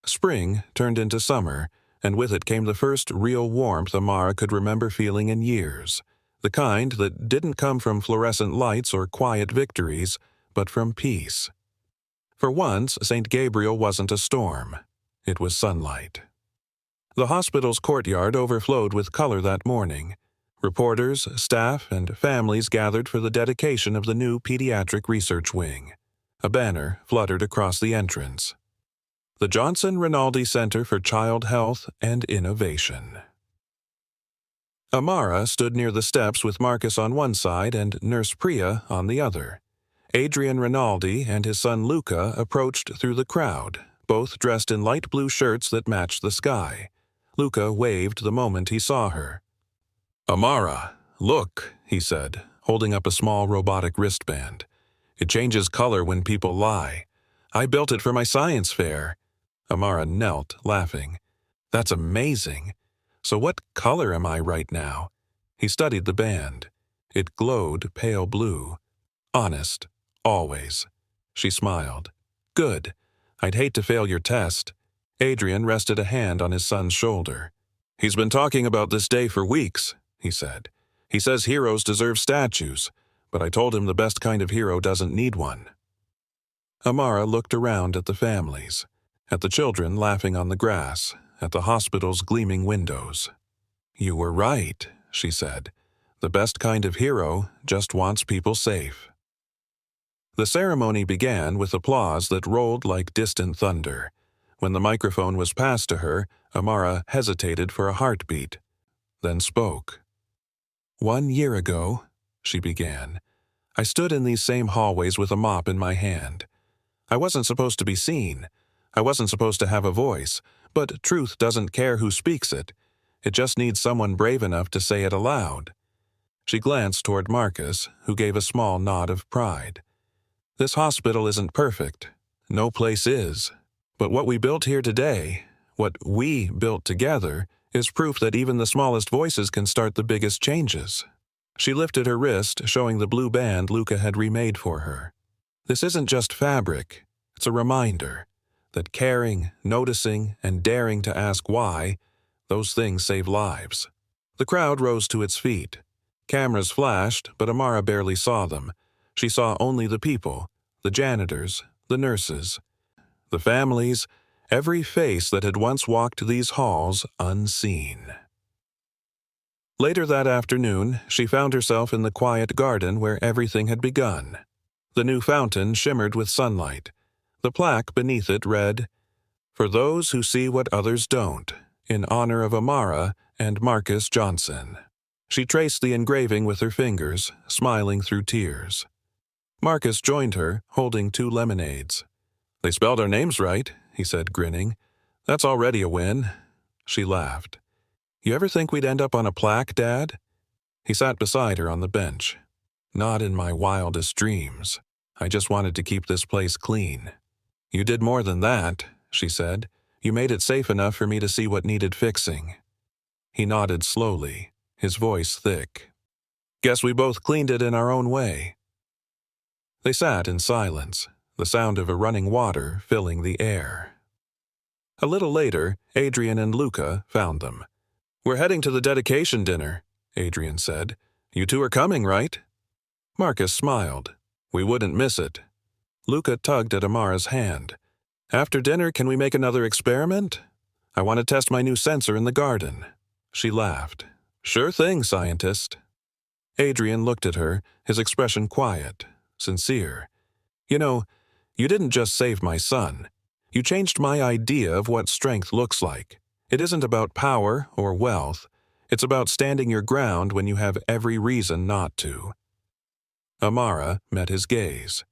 Spring turned into summer, and with it came the first real warmth Amara could remember feeling in years, the kind that didn't come from fluorescent lights or quiet victories, but from peace. For once, St. Gabriel wasn't a storm. It was sunlight. The hospital's courtyard overflowed with color that morning. Reporters, staff, and families gathered for the dedication of the new pediatric research wing. A banner fluttered across the entrance. The Johnson Rinaldi Center for Child Health and Innovation. Amara stood near the steps with Marcus on one side and Nurse Priya on the other. Adrian Rinaldi and his son Luca approached through the crowd, both dressed in light blue shirts that matched the sky. Luca waved the moment he saw her. "Amara, look," he said, holding up a small robotic wristband. "It changes color when people lie. I built it for my science fair." Amara knelt, laughing. "That's amazing. So what color am I right now? He studied the band. It glowed pale blue. Honest. Always. She smiled. Good. I'd hate to fail your test. Adrian rested a hand on his son's shoulder. He's been talking about this day for weeks, he said. He says heroes deserve statues, but I told him the best kind of hero doesn't need one. Amara looked around at the families, at the children laughing on the grass, at the hospital's gleaming windows. You were right, she said. The best kind of hero just wants people safe. The ceremony began with applause that rolled like distant thunder. When the microphone was passed to her, Amara hesitated for a heartbeat, then spoke. 1 year ago, she began, I stood in these same hallways with a mop in my hand. I wasn't supposed to be seen. I wasn't supposed to have a voice, but truth doesn't care who speaks it. It just needs someone brave enough to say it aloud. She glanced toward Marcus, who gave a small nod of pride. This hospital isn't perfect. No place is. But what we built here today, what we built together, is proof that even the smallest voices can start the biggest changes. She lifted her wrist, showing the blue band Luca had remade for her. This isn't just fabric. It's a reminder that caring, noticing, and daring to ask why, those things save lives. The crowd rose to its feet. Cameras flashed, but Amara barely saw them. She saw only the people, the janitors, the nurses, the families, every face that had once walked these halls unseen. Later that afternoon, she found herself in the quiet garden where everything had begun. The new fountain shimmered with sunlight. The plaque beneath it read, "For those who see what others don't, in honor of Amara and Marcus Johnson." She traced the engraving with her fingers, smiling through tears. Marcus joined her, holding 2 lemonades. They spelled our names right, he said, grinning. That's already a win. She laughed. You ever think we'd end up on a plaque, Dad? He sat beside her on the bench. Not in my wildest dreams. I just wanted to keep this place clean. You did more than that, she said. You made it safe enough for me to see what needed fixing. He nodded slowly, his voice thick. Guess we both cleaned it in our own way. They sat in silence, the sound of a running water filling the air. A little later, Adrian and Luca found them. We're heading to the dedication dinner, Adrian said. You two are coming, right? Marcus smiled. We wouldn't miss it. Luca tugged at Amara's hand. After dinner, can we make another experiment? I want to test my new sensor in the garden. She laughed. Sure thing, scientist. Adrian looked at her, his expression quiet, sincere. You know, you didn't just save my son. You changed my idea of what strength looks like. It isn't about power or wealth. It's about standing your ground when you have every reason not to. Amara met his gaze.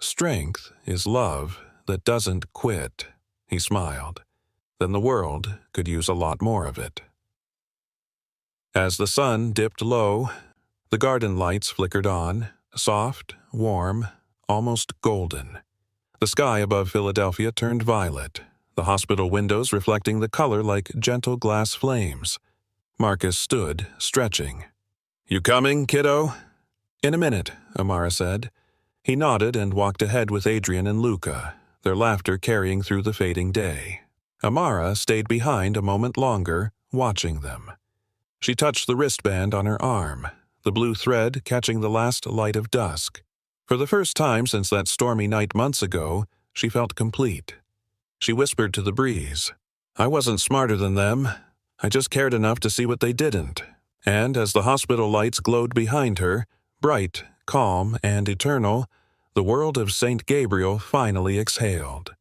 Strength is love that doesn't quit, he smiled. Then the world could use a lot more of it. As the sun dipped low, the garden lights flickered on, soft, warm, almost golden. The sky above Philadelphia turned violet, the hospital windows reflecting the color like gentle glass flames. Marcus stood, stretching. You coming, kiddo? In a minute, Amara said. He nodded and walked ahead with Adrian and Luca, their laughter carrying through the fading day. Amara stayed behind a moment longer, watching them. She touched the wristband on her arm, the blue thread catching the last light of dusk. For the first time since that stormy night months ago, she felt complete. She whispered to the breeze, I wasn't smarter than them. I just cared enough to see what they didn't. And as the hospital lights glowed behind her, bright, calm, and eternal, the world of St. Gabriel finally exhaled.